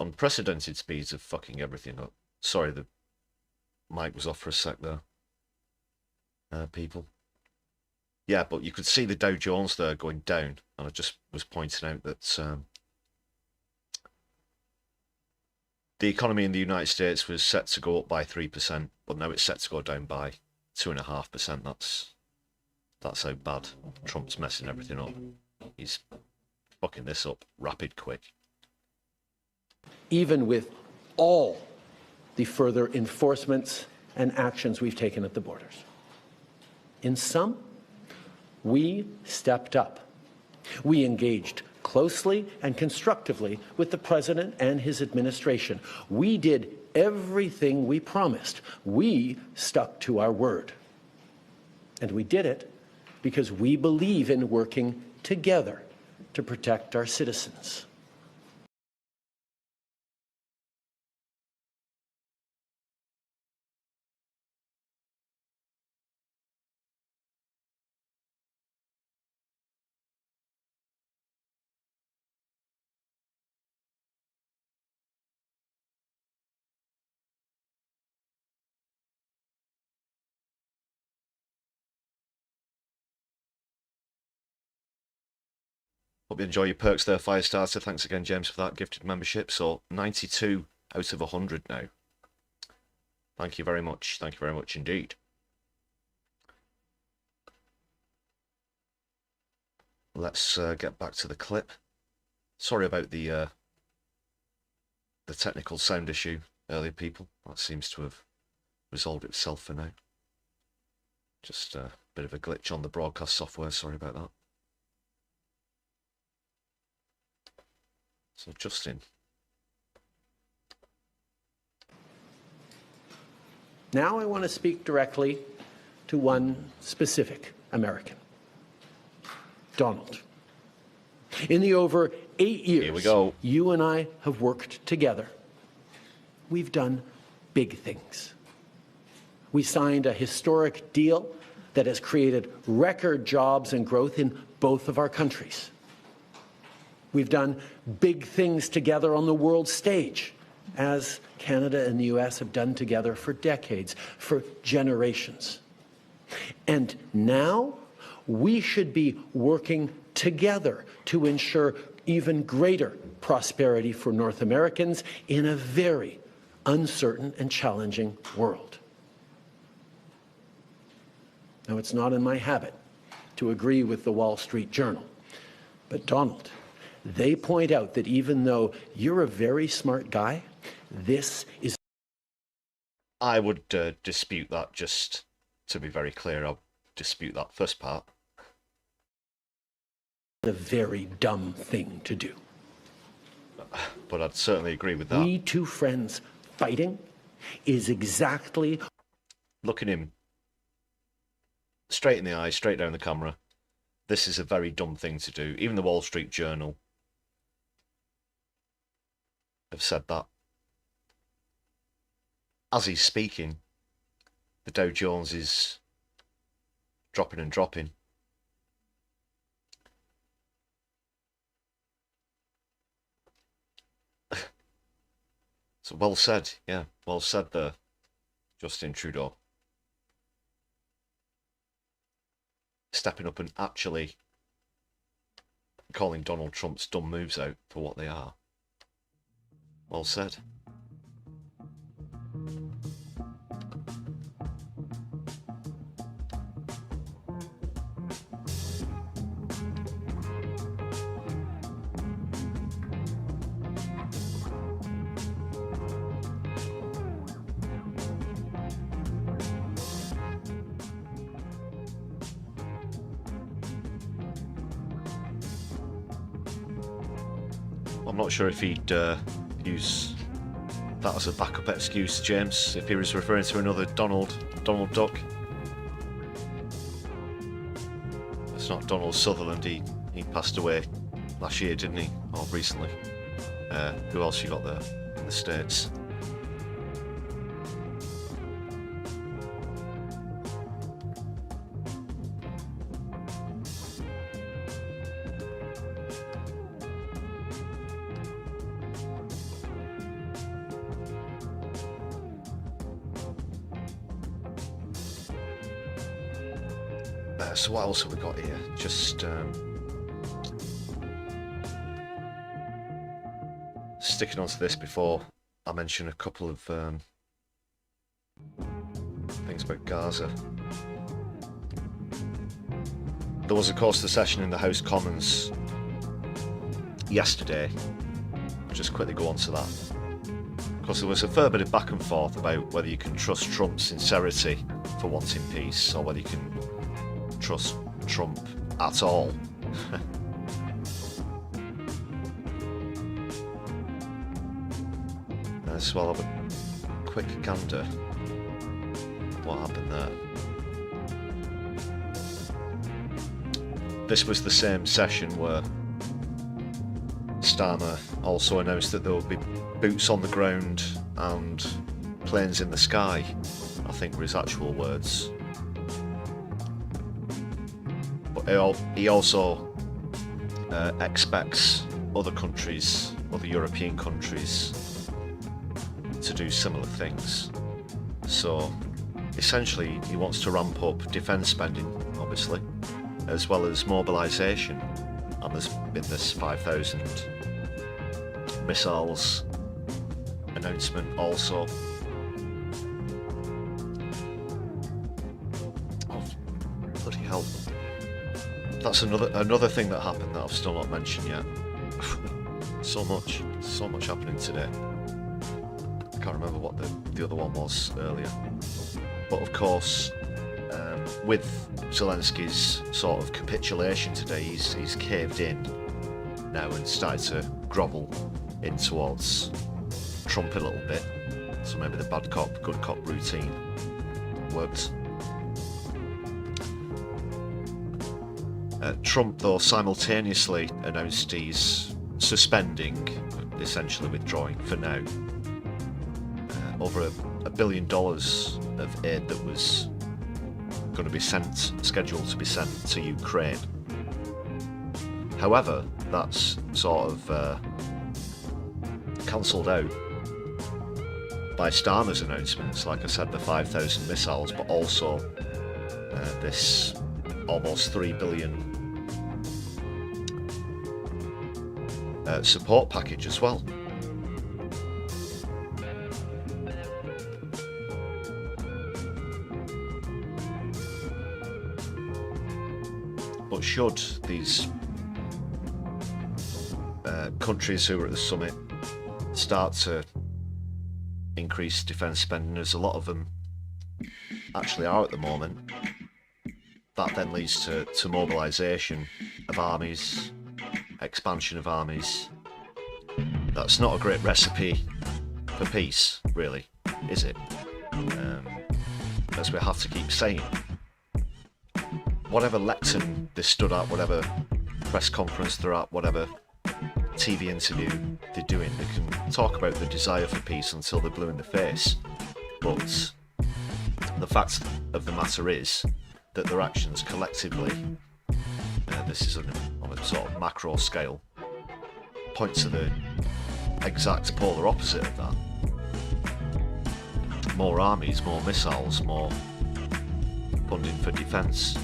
Unprecedented speeds of fucking everything up. Sorry, the mic was off for a sec there. People. Yeah, but you could see the Dow Jones there going down, and I just was pointing out that the economy in the United States was set to go up by 3%, but now it's set to go down by 2.5%. That's how bad Trump's messing everything up. He's fucking this up rapid quick.
Even with all the further enforcements and actions we've taken at the borders. In sum, we stepped up. We engaged closely and constructively with the President and his administration. We did everything we promised. We stuck to our word. And we did it because we believe in working together to protect our citizens.
Hope you enjoy your perks there, Firestarter. Thanks again, James, for that gifted membership. So 92 out of 100 now. Thank you very much. Thank you very much indeed. Let's get back to the clip. Sorry about the technical sound issue earlier, people. That seems to have resolved itself for now. Just a bit of a glitch on the broadcast software. Sorry about that. So, Justin.
Now I want to speak directly to one specific American, Donald. In the over 8 years
Here we go.
you and I have worked together, we've done big things. We signed a historic deal that has created record jobs and growth in both of our countries. We've done big things together on the world stage, as Canada and the US have done together for decades, for generations. And now we should be working together to ensure even greater prosperity for North Americans in a very uncertain and challenging world. Now, it's not in my habit to agree with the Wall Street Journal, but Donald, they point out that even though you're a very smart guy, this is...
I would dispute that, just to be very clear. I'll dispute that first part.
a very dumb thing to do.
But I'd certainly agree with that.
We two friends fighting is exactly...
Looking him straight in the eye, straight down the camera. This is a very dumb thing to do. Even the Wall Street Journal have said that. As he's speaking, the Dow Jones is dropping and dropping. So well said, yeah, well said there, Justin Trudeau. Stepping up and actually calling Donald Trump's dumb moves out for what they are. Well said. I'm not sure if he'd use that as a backup excuse, James, if he was referring to another Donald Duck. It's not Donald Sutherland, he passed away last year, didn't he? Or recently. Who else you got there in the States? So what else have we got here? Just sticking onto this before I mention a couple of things about Gaza. There was, of course, the session in the House Commons yesterday. I'll just quickly go on to that. Of course, there was a fair bit of back and forth about whether you can trust Trump's sincerity for wanting peace, or whether you can trust Trump at all. So I'll have a quick gander what happened there. This was the same session where Starmer also announced that there will be boots on the ground and planes in the sky, I think were his actual words. But he also expects other countries, other European countries, to do similar things. So essentially he wants to ramp up defence spending, obviously, as well as mobilisation, and there's been this 5,000 missiles announcement also. Oh, bloody hell. That's another thing that happened that I've still not mentioned yet. so much happening today. I can't remember what the other one was earlier. But of course, with Zelensky's sort of capitulation today, he's caved in now and started to grovel in towards Trump a little bit. So maybe the bad cop, good cop routine worked. Trump, though, simultaneously announced he's suspending, essentially withdrawing for now, over $1 billion of aid that was going to be scheduled to be sent to Ukraine. However, that's sort of cancelled out by Starmer's announcements. Like I said, the 5,000 missiles, but also this almost $3 billion support package as well. But should these countries who are at the summit start to increase defence spending, as a lot of them actually are at the moment, that then leads to mobilisation of armies, expansion of armies. That's not a great recipe for peace, really, is it? As we have to keep saying. Whatever lectern they stood at, whatever press conference they're at, whatever TV interview they're doing, they can talk about the desire for peace until they're blue in the face. But the fact of the matter is that their actions collectively, this is on a sort of macro scale, point to the exact polar opposite of that. More armies, more missiles, more funding for defence.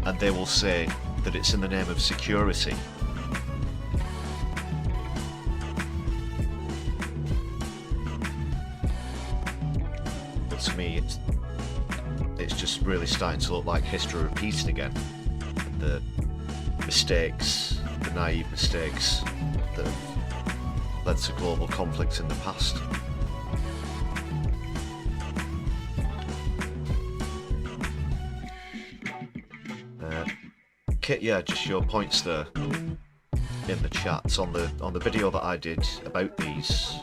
And they will say that it's in the name of security. But to me, it's just really starting to look like history repeating again. The mistakes, the naive mistakes that have led to global conflict in the past. Kit, yeah, just your points there in the chat on the video that I did about these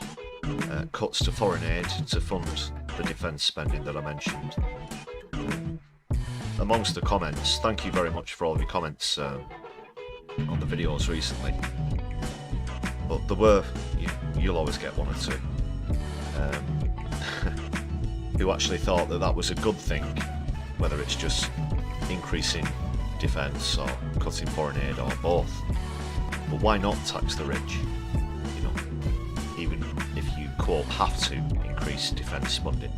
cuts to foreign aid to fund the defence spending that I mentioned. Amongst the comments, thank you very much for all of your comments on the videos recently. But there were, you'll always get one or two, who actually thought that was a good thing, whether it's just increasing defence or cutting foreign aid or both. But why not tax the rich? You know, even if you quote have to increase defence spending.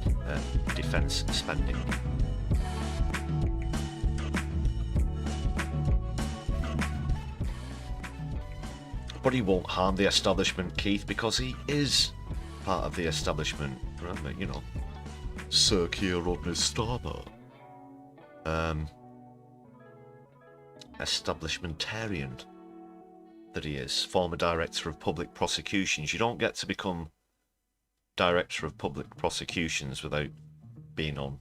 But he won't harm the establishment, Keith, because he is part of the establishment. Remember, Sir Keir Rodney Starmer. establishmentarian that he is, former director of public prosecutions. You don't get to become director of public prosecutions without being on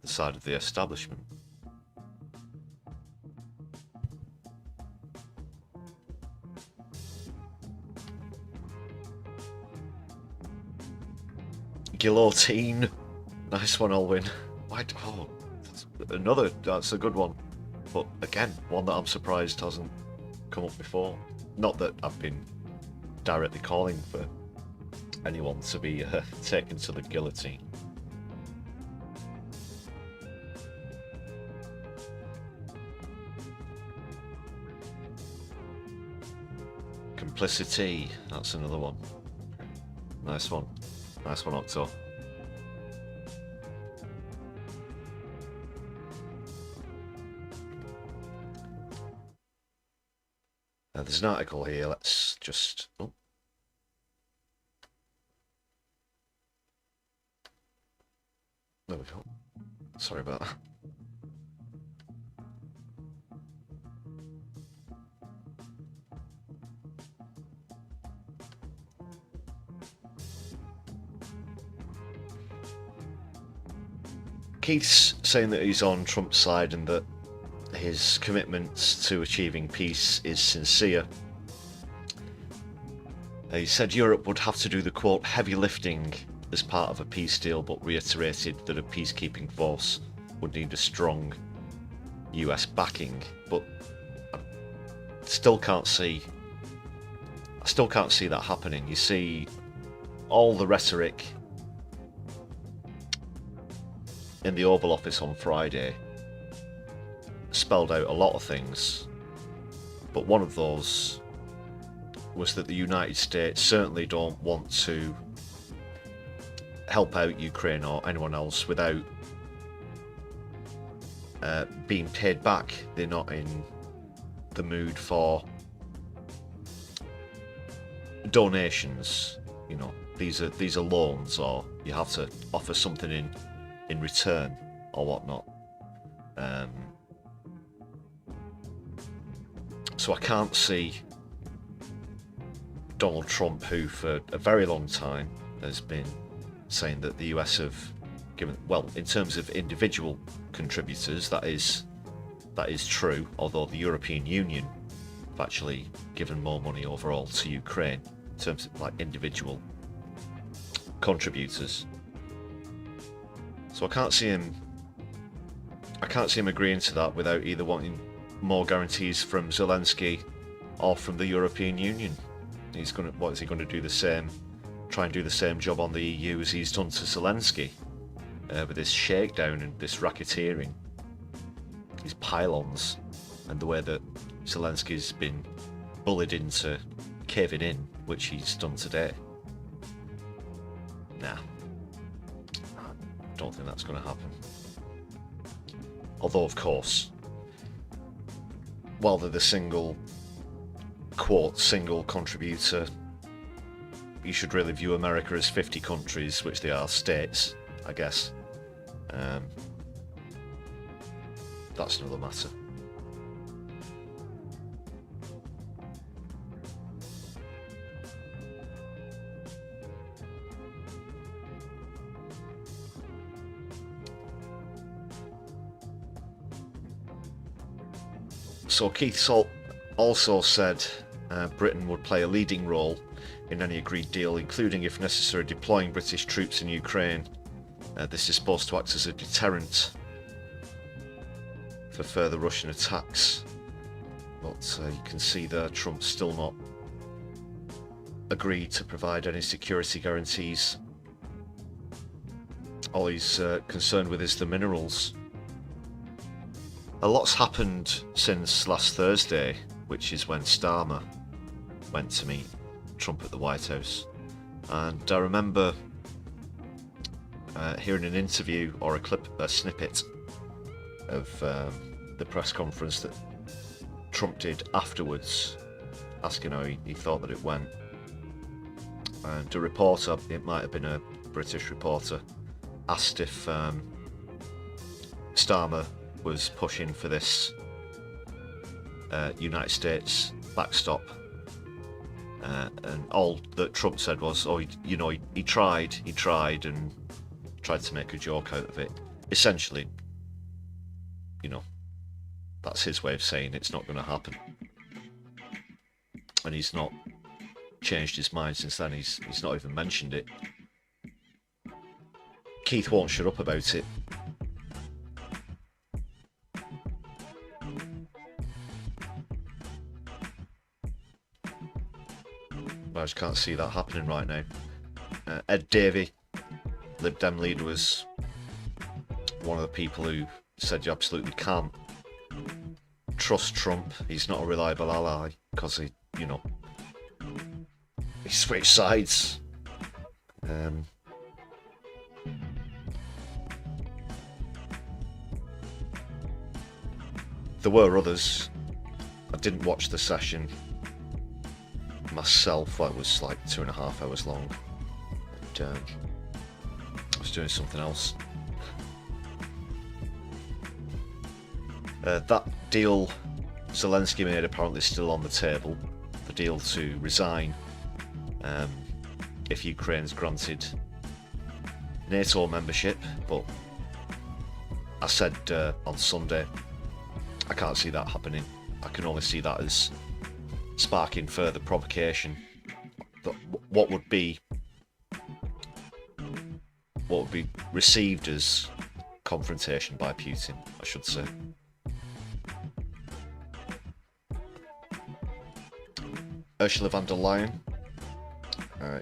the side of the establishment. Guillotine. Nice one, Alwyn. Oh, that's a good one. But again, one that I'm surprised hasn't come up before. Not that I've been directly calling for anyone to be taken to the guillotine. Complicity, that's another one. Nice one. Nice one, Octo. There's an article here, let's just... Oh. There we go. Sorry about that. Keith's saying that he's on Trump's side and that his commitment to achieving peace is sincere. He said Europe would have to do the, quote, heavy lifting as part of a peace deal, but reiterated that a peacekeeping force would need a strong US backing. But I still can't see that happening. You see all the rhetoric in the Oval Office on Friday spelled out a lot of things, but one of those was that the United States certainly don't want to help out Ukraine or anyone else without being paid back. They're not in the mood for donations. You know, these are loans, or you have to offer something in return or whatnot. So I can't see Donald Trump, who for a very long time has been saying that the US have given, well, in terms of individual contributors, that is true, although the European Union have actually given more money overall to Ukraine in terms of like individual contributors. So I can't see him agreeing to that without either wanting more guarantees from Zelenskyy or from the European Union. What is he going to do the same? Try and do the same job on the EU as he's done to Zelenskyy, with this shakedown and this racketeering, these pylons, and the way that Zelensky's been bullied into caving in, which he's done today. Nah, I don't think that's going to happen. Although, of course, while they're the single contributor, you should really view America as 50 countries, which they are states, I guess. That's another matter. So Keith Salt also said Britain would play a leading role in any agreed deal, including, if necessary, deploying British troops in Ukraine. This is supposed to act as a deterrent for further Russian attacks. But you can see there Trump's still not agreed to provide any security guarantees. All he's concerned with is the minerals. A lot's happened since last Thursday, which is when Starmer went to meet Trump at the White House. And I remember hearing an interview or a snippet of the press conference that Trump did afterwards, asking how he thought that it went. And a reporter, it might have been a British reporter, asked if Starmer was pushing for this United States backstop. And all that Trump said was, oh, he tried and tried to make a joke out of it. Essentially, that's his way of saying it's not going to happen. And he's not changed his mind since then. He's not even mentioned it. Keith won't shut up about it. I just can't see that happening right now. Ed Davey, Lib Dem leader, was one of the people who said you absolutely can't trust Trump. He's not a reliable ally because he switched sides. There were others. I didn't watch the session myself. It was like 2.5 hours long. And, I was doing something else. That deal Zelenskyy made apparently is still on the table. The deal to resign if Ukraine's granted NATO membership. But I said on Sunday, I can't see that happening. I can only see that as sparking further provocation. What would be received as confrontation by Putin, I should say. Ursula von der Leyen,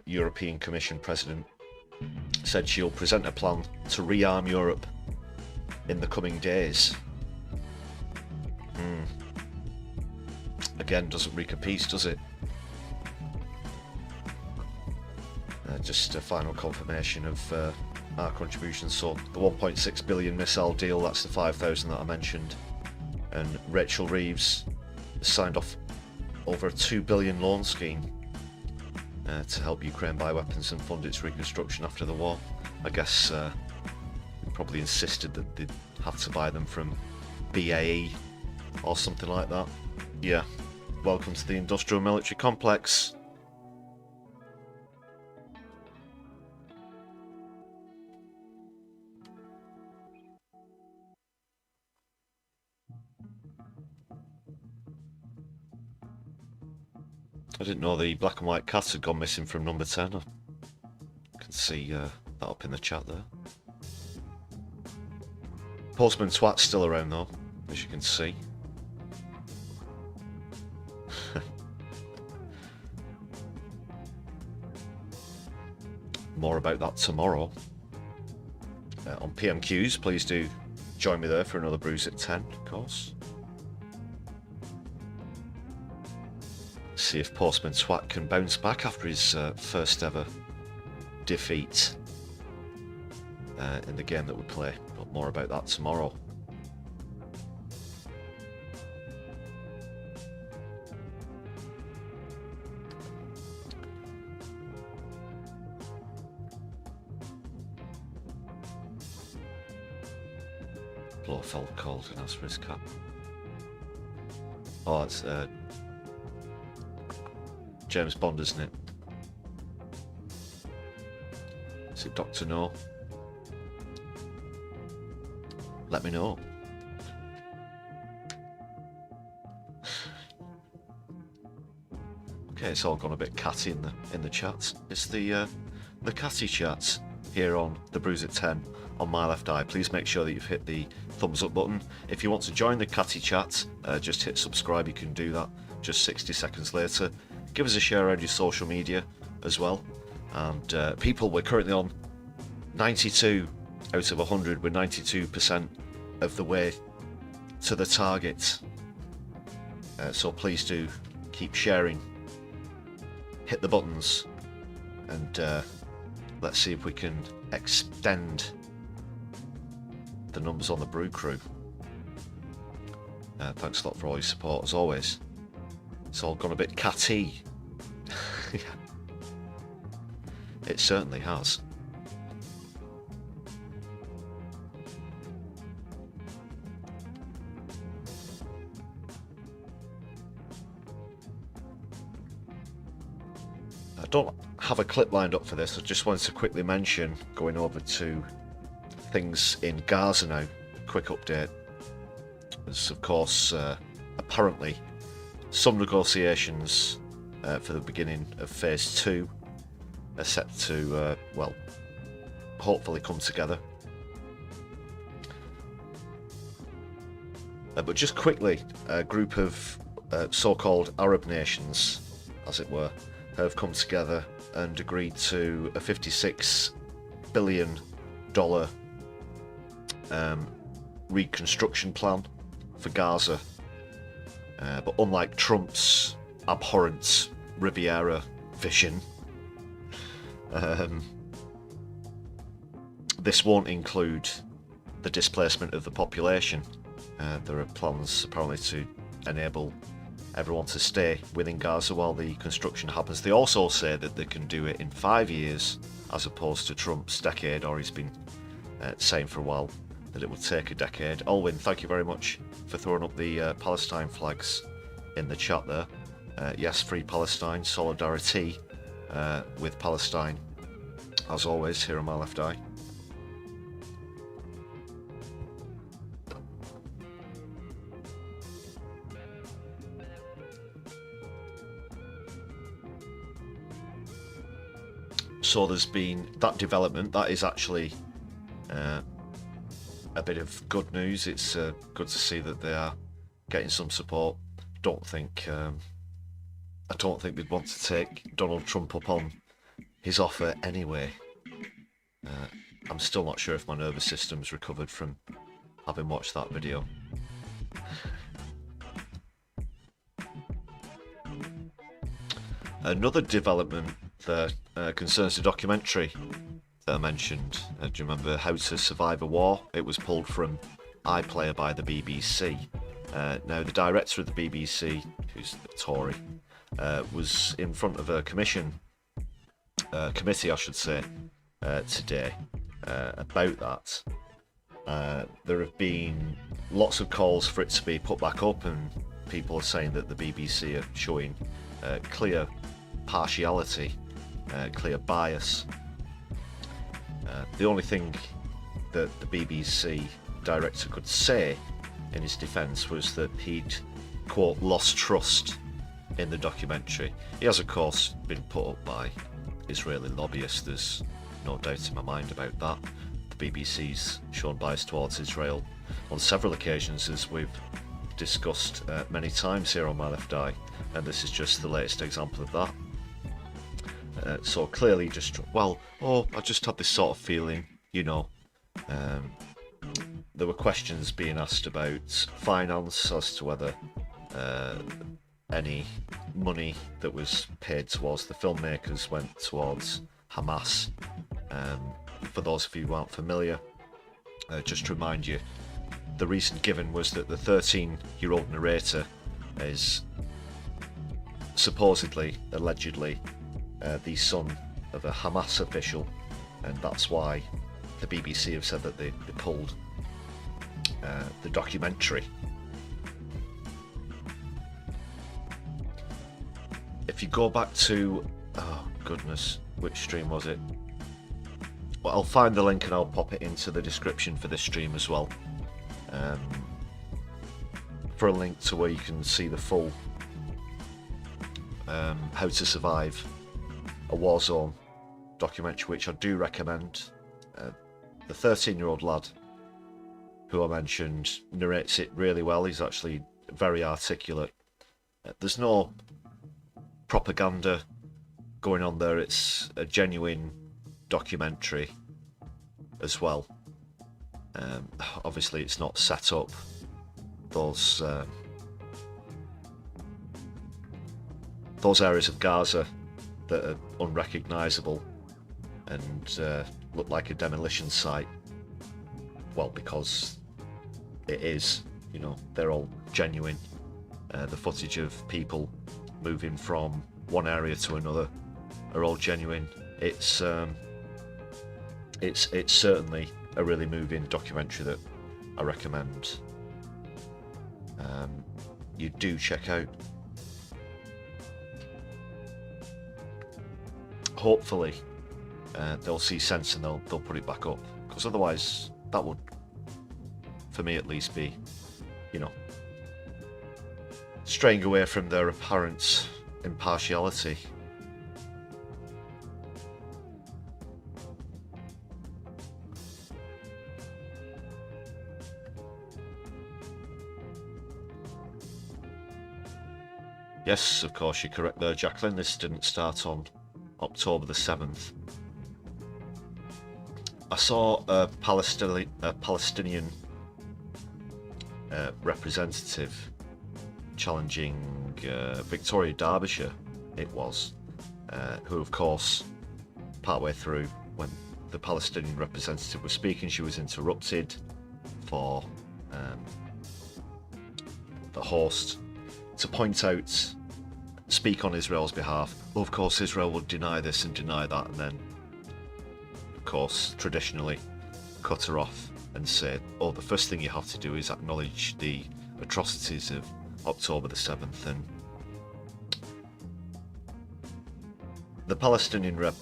European Commission President, said she'll present a plan to rearm Europe in the coming days. Again, doesn't reek of peace, does it? Just a final confirmation of our contributions. So the 1.6 billion missile deal, that's the 5,000 that I mentioned. And Rachel Reeves signed off over a 2 billion loan scheme to help Ukraine buy weapons and fund its reconstruction after the war. I guess probably insisted that they'd have to buy them from BAE or something like that. Yeah, welcome to the industrial military complex. I didn't know the black and white cat had gone missing from number 10. I can see that up in the chat there. Postman Twat's still around though, as you can see. More about that tomorrow. On PMQs, please do join me there for another Brews at 10, of course. See if Postman Twat can bounce back after his first ever defeat in the game that we play. But more about that tomorrow. Blofeld called and asked for his cap. Oh, it's James Bond, isn't it? Is it Dr. No? Let me know. Okay, it's all gone a bit catty in the chat. It's the catty chat here on the Brews at 10 on my left eye. Please make sure that you've hit the thumbs up button. If you want to join the catty chat, just hit subscribe. You can do that just 60 seconds later. Give us a share around your social media as well. And people, we're currently on 92 out of 100. We're 92% of the way to the target. So please do keep sharing. Hit the buttons. And let's see if we can extend the numbers on the Brew Crew. Thanks a lot for all your support as always. It's all gone a bit catty. Yeah. It certainly has. I don't have a clip lined up for this. I just wanted to quickly mention, going over to things in Gaza now, quick update. There's of course apparently some negotiations for the beginning of phase 2 are set to well, hopefully come together. But just quickly, a group of so-called Arab nations, as it were, have come together and agreed to a $56 billion reconstruction plan for Gaza. But unlike Trump's abhorrent Riviera vision, this won't include the displacement of the population. There are plans apparently to enable everyone to stay within Gaza while the construction happens. They also say that they can do it in 5 years as opposed to Trump's decade, or he's been saying for a while that it would take a decade. Alwyn, thank you very much for throwing up the Palestine flags in the chat there. Yes, free Palestine, Solidari-Tea with Palestine, as always, here on my left eye. So there's been that development. That is actually a bit of good news. It's good to see that they are getting some support. I don't think they'd want to take Donald Trump up on his offer anyway. I'm still not sure if my nervous system's recovered from having watched that video. Another development that concerns the documentary that I mentioned. Do you remember How to Survive a War? It was pulled from iPlayer by the BBC. Now, the director of the BBC, who's a Tory, was in front of a committee, I should say, today about that. There have been lots of calls for it to be put back up, and people are saying that the BBC are showing clear partiality, clear bias. The only thing that the BBC director could say in his defence was that he'd, quote, lost trust in the documentary. He has, of course, been put up by Israeli lobbyists, there's no doubt in my mind about that. The BBC's shown bias towards Israel on several occasions, as we've discussed many times here on My Left Eye, and this is just the latest example of that. So clearly just, well, I just had this sort of feeling, you know. There were questions being asked about finance, as to whether any money that was paid towards the filmmakers went towards Hamas. For those of you who aren't familiar, just to remind you, the reason given was that the 13-year-old narrator is supposedly, allegedly, the son of a Hamas official, and that's why the BBC have said that they pulled the documentary. If you go back to, oh goodness, which stream was it? Well, I'll find the link and I'll pop it into the description for this stream as well, for a link to where you can see the full How to Survive a War Zone documentary, which I do recommend. The 13-year-old lad who I mentioned narrates it really well. He's actually very articulate. There's no propaganda going on there. It's a genuine documentary as well. Obviously it's not set up. Those areas of Gaza that are unrecognisable and look like a demolition site, well, because it is, you know, they're all genuine. The footage of people moving from one area to another are all genuine. It's certainly a really moving documentary that I recommend you do check out. hopefully they'll see sense and they'll put it back up, because otherwise that would, for me at least, be, you know, straying away from their apparent impartiality. Yes, of course, you're correct there, Jacqueline. This didn't start on October the 7th. I saw a Palestinian representative challenging Victoria Derbyshire, it was, who, of course, partway through, when the Palestinian representative was speaking, she was interrupted for the host to point out, speak on Israel's behalf. Well, of course, Israel will deny this and deny that, and then, of course, traditionally cut her off and say, oh, the first thing you have to do is acknowledge the atrocities of October the 7th. And the Palestinian rep,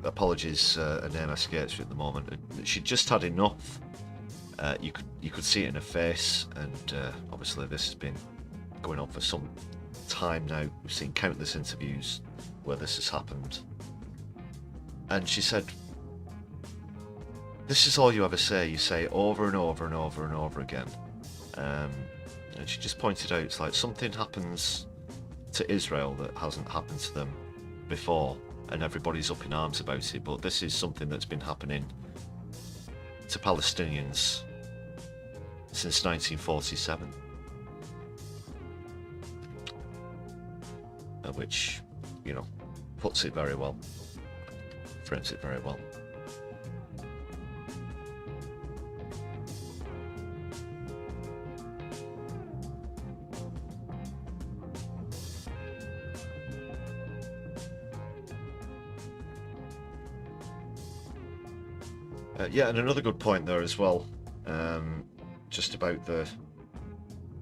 apologies, her name escapes me at the moment, she just had enough. You could see it in her face, and obviously this has been going on for some time now. We've seen countless interviews where this has happened, and she said, this is all you ever say. You say it over and over and over and over again. And she just pointed out, it's like something happens to Israel that hasn't happened to them before, and everybody's up in arms about it, but this is something that's been happening to Palestinians since 1947. Which, you know, puts it very well, frames it very well. Yeah, and another good point there as well, just about the,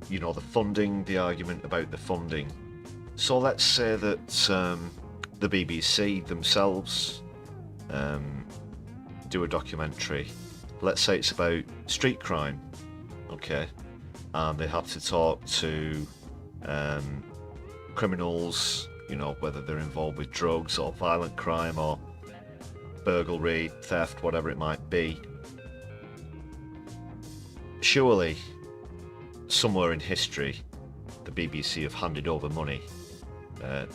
you know, the funding, the argument about the funding. So let's say that the BBC themselves do a documentary. Let's say it's about street crime, okay, and they have to talk to criminals, you know, whether they're involved with drugs or violent crime or burglary, theft, whatever it might be. Surely, somewhere in history, the BBC have handed over money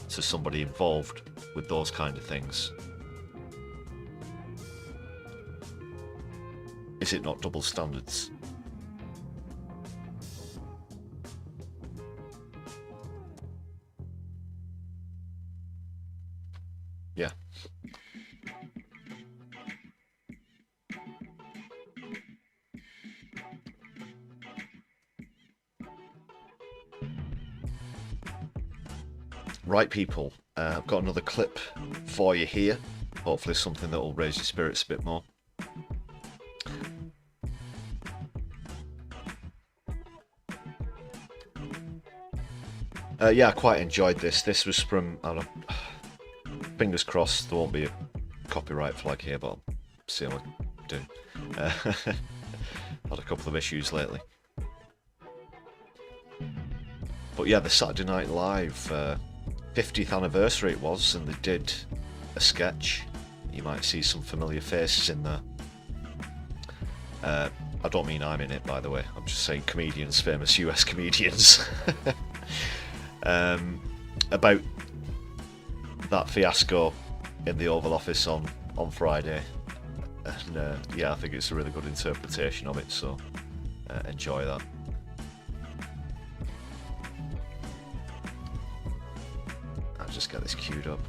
to somebody involved with those kind of things. Is it not double standards? Yeah. Right, people, I've got another clip for you here. Hopefully something that will raise your spirits a bit more. Yeah, I quite enjoyed this. This was from, I don't know, fingers crossed there won't be a copyright flag here, but I'll see how I do. Had a couple of issues lately. But yeah, the Saturday Night Live 50th anniversary it was, and they did a sketch. You might see some familiar faces in there. I don't mean I'm in it, by the way. I'm just saying comedians, famous US comedians. About that fiasco in the Oval Office on Friday. And yeah, I think it's a really good interpretation of it, so enjoy that. I'll just get this queued up.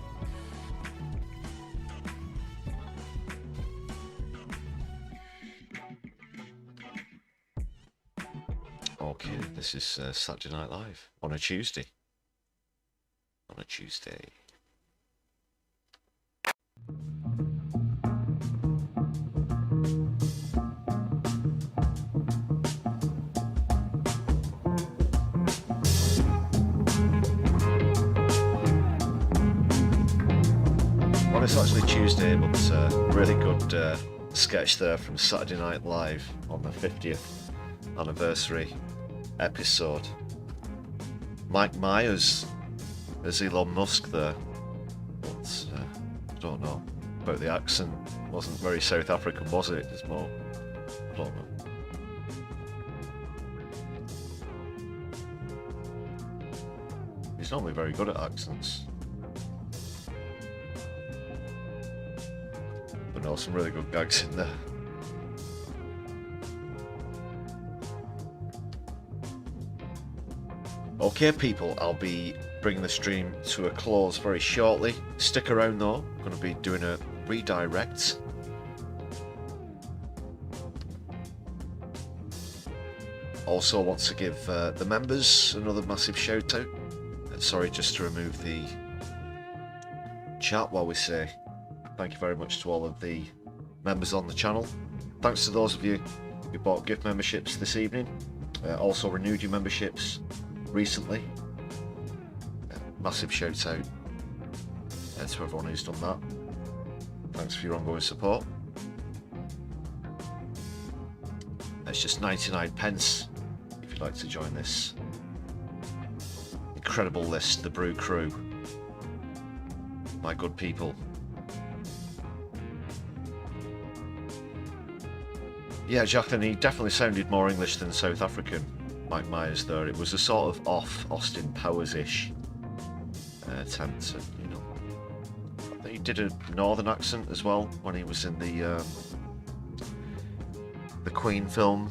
Okay, this is Saturday Night Live on a Tuesday. On a Tuesday. it's actually Tuesday, but really good sketch there from Saturday Night Live on the 50th anniversary episode. Mike Myers as Elon Musk there, but I don't know about the accent. Wasn't very South African, was it? It's more, I don't know. He's normally very good at accents. But no, some really good gags in there. Okay people, I'll be bringing the stream to a close very shortly. Stick around though, I'm going to be doing a redirect. Also want to give the members another massive shout out. Sorry, just to remove the chat while we say thank you very much to all of the members on the channel. Thanks to those of you who bought gift memberships this evening. Also renewed your memberships recently. Massive shout out to everyone who's done that. Thanks for your ongoing support. It's just 99 pence if you'd like to join this incredible list, the Brew Crew. My good people. Yeah, Jacqueline, he definitely sounded more English than South African, Mike Myers there. It was a sort of off Austin Powers-ish attempt to, you know. I think he did a northern accent as well when he was in the Queen film,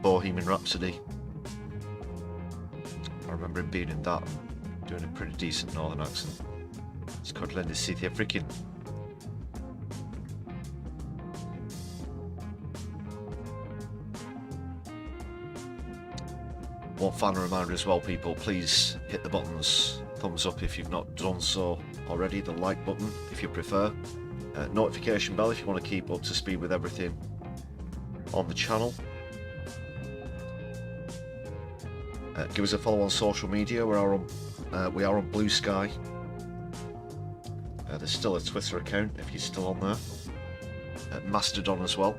Bohemian Rhapsody. I remember him being in that, doing a pretty decent northern accent. Scotland is South African. One final reminder as well, people, please hit the buttons, thumbs up if you've not done so already, the like button if you prefer, notification bell if you want to keep up to speed with everything on the channel. Give us a follow on social media. We are on Blue Sky. There's still a Twitter account if you're still on there. Mastodon as well.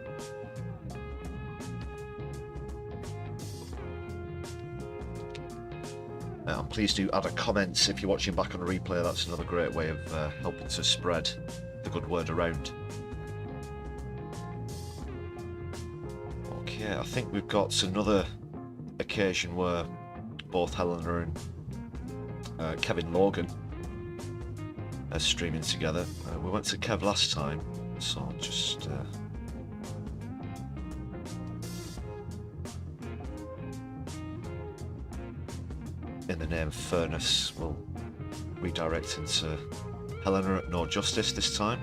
And please do add a comment if you're watching back on a replay. That's another great way of helping to spread the good word around. Okay, I think we've got another occasion where both Helena and Kevin Logan are streaming together. We went to Kev last time, so just in the name of fairness, we'll redirect into Helena at No Justice this time.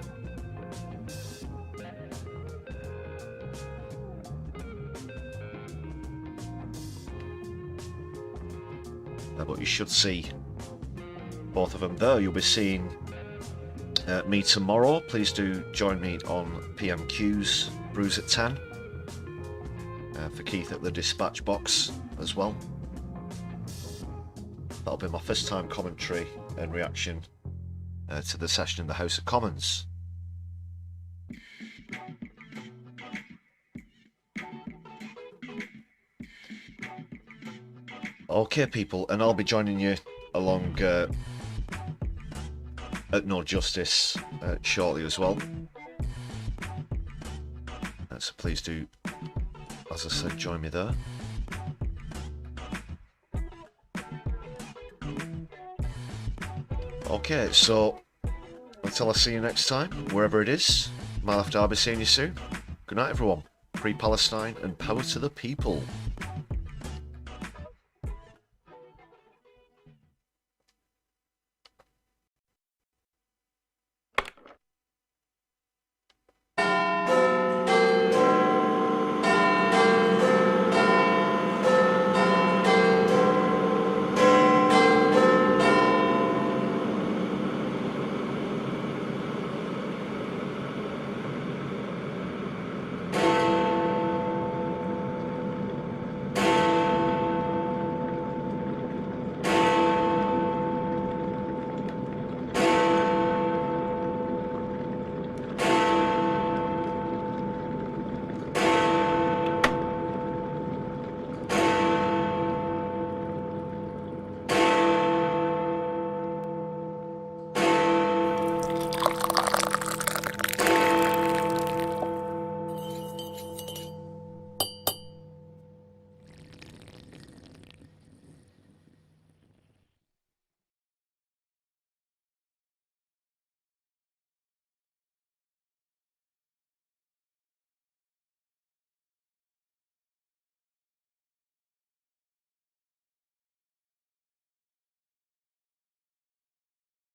But you should see both of them there. You'll be seeing me tomorrow. Please do join me on PMQ's Brews at 10 for Keith at the dispatch box as well. That'll be my first time commentary and reaction to the session in the House of Commons. Okay people, and I'll be joining you along at No Justice shortly as well. So please do, as I said, join me there. Okay, so until I see you next time, wherever it is, my left, I'll be seeing you soon. Good night everyone. Free Palestine and power to the people.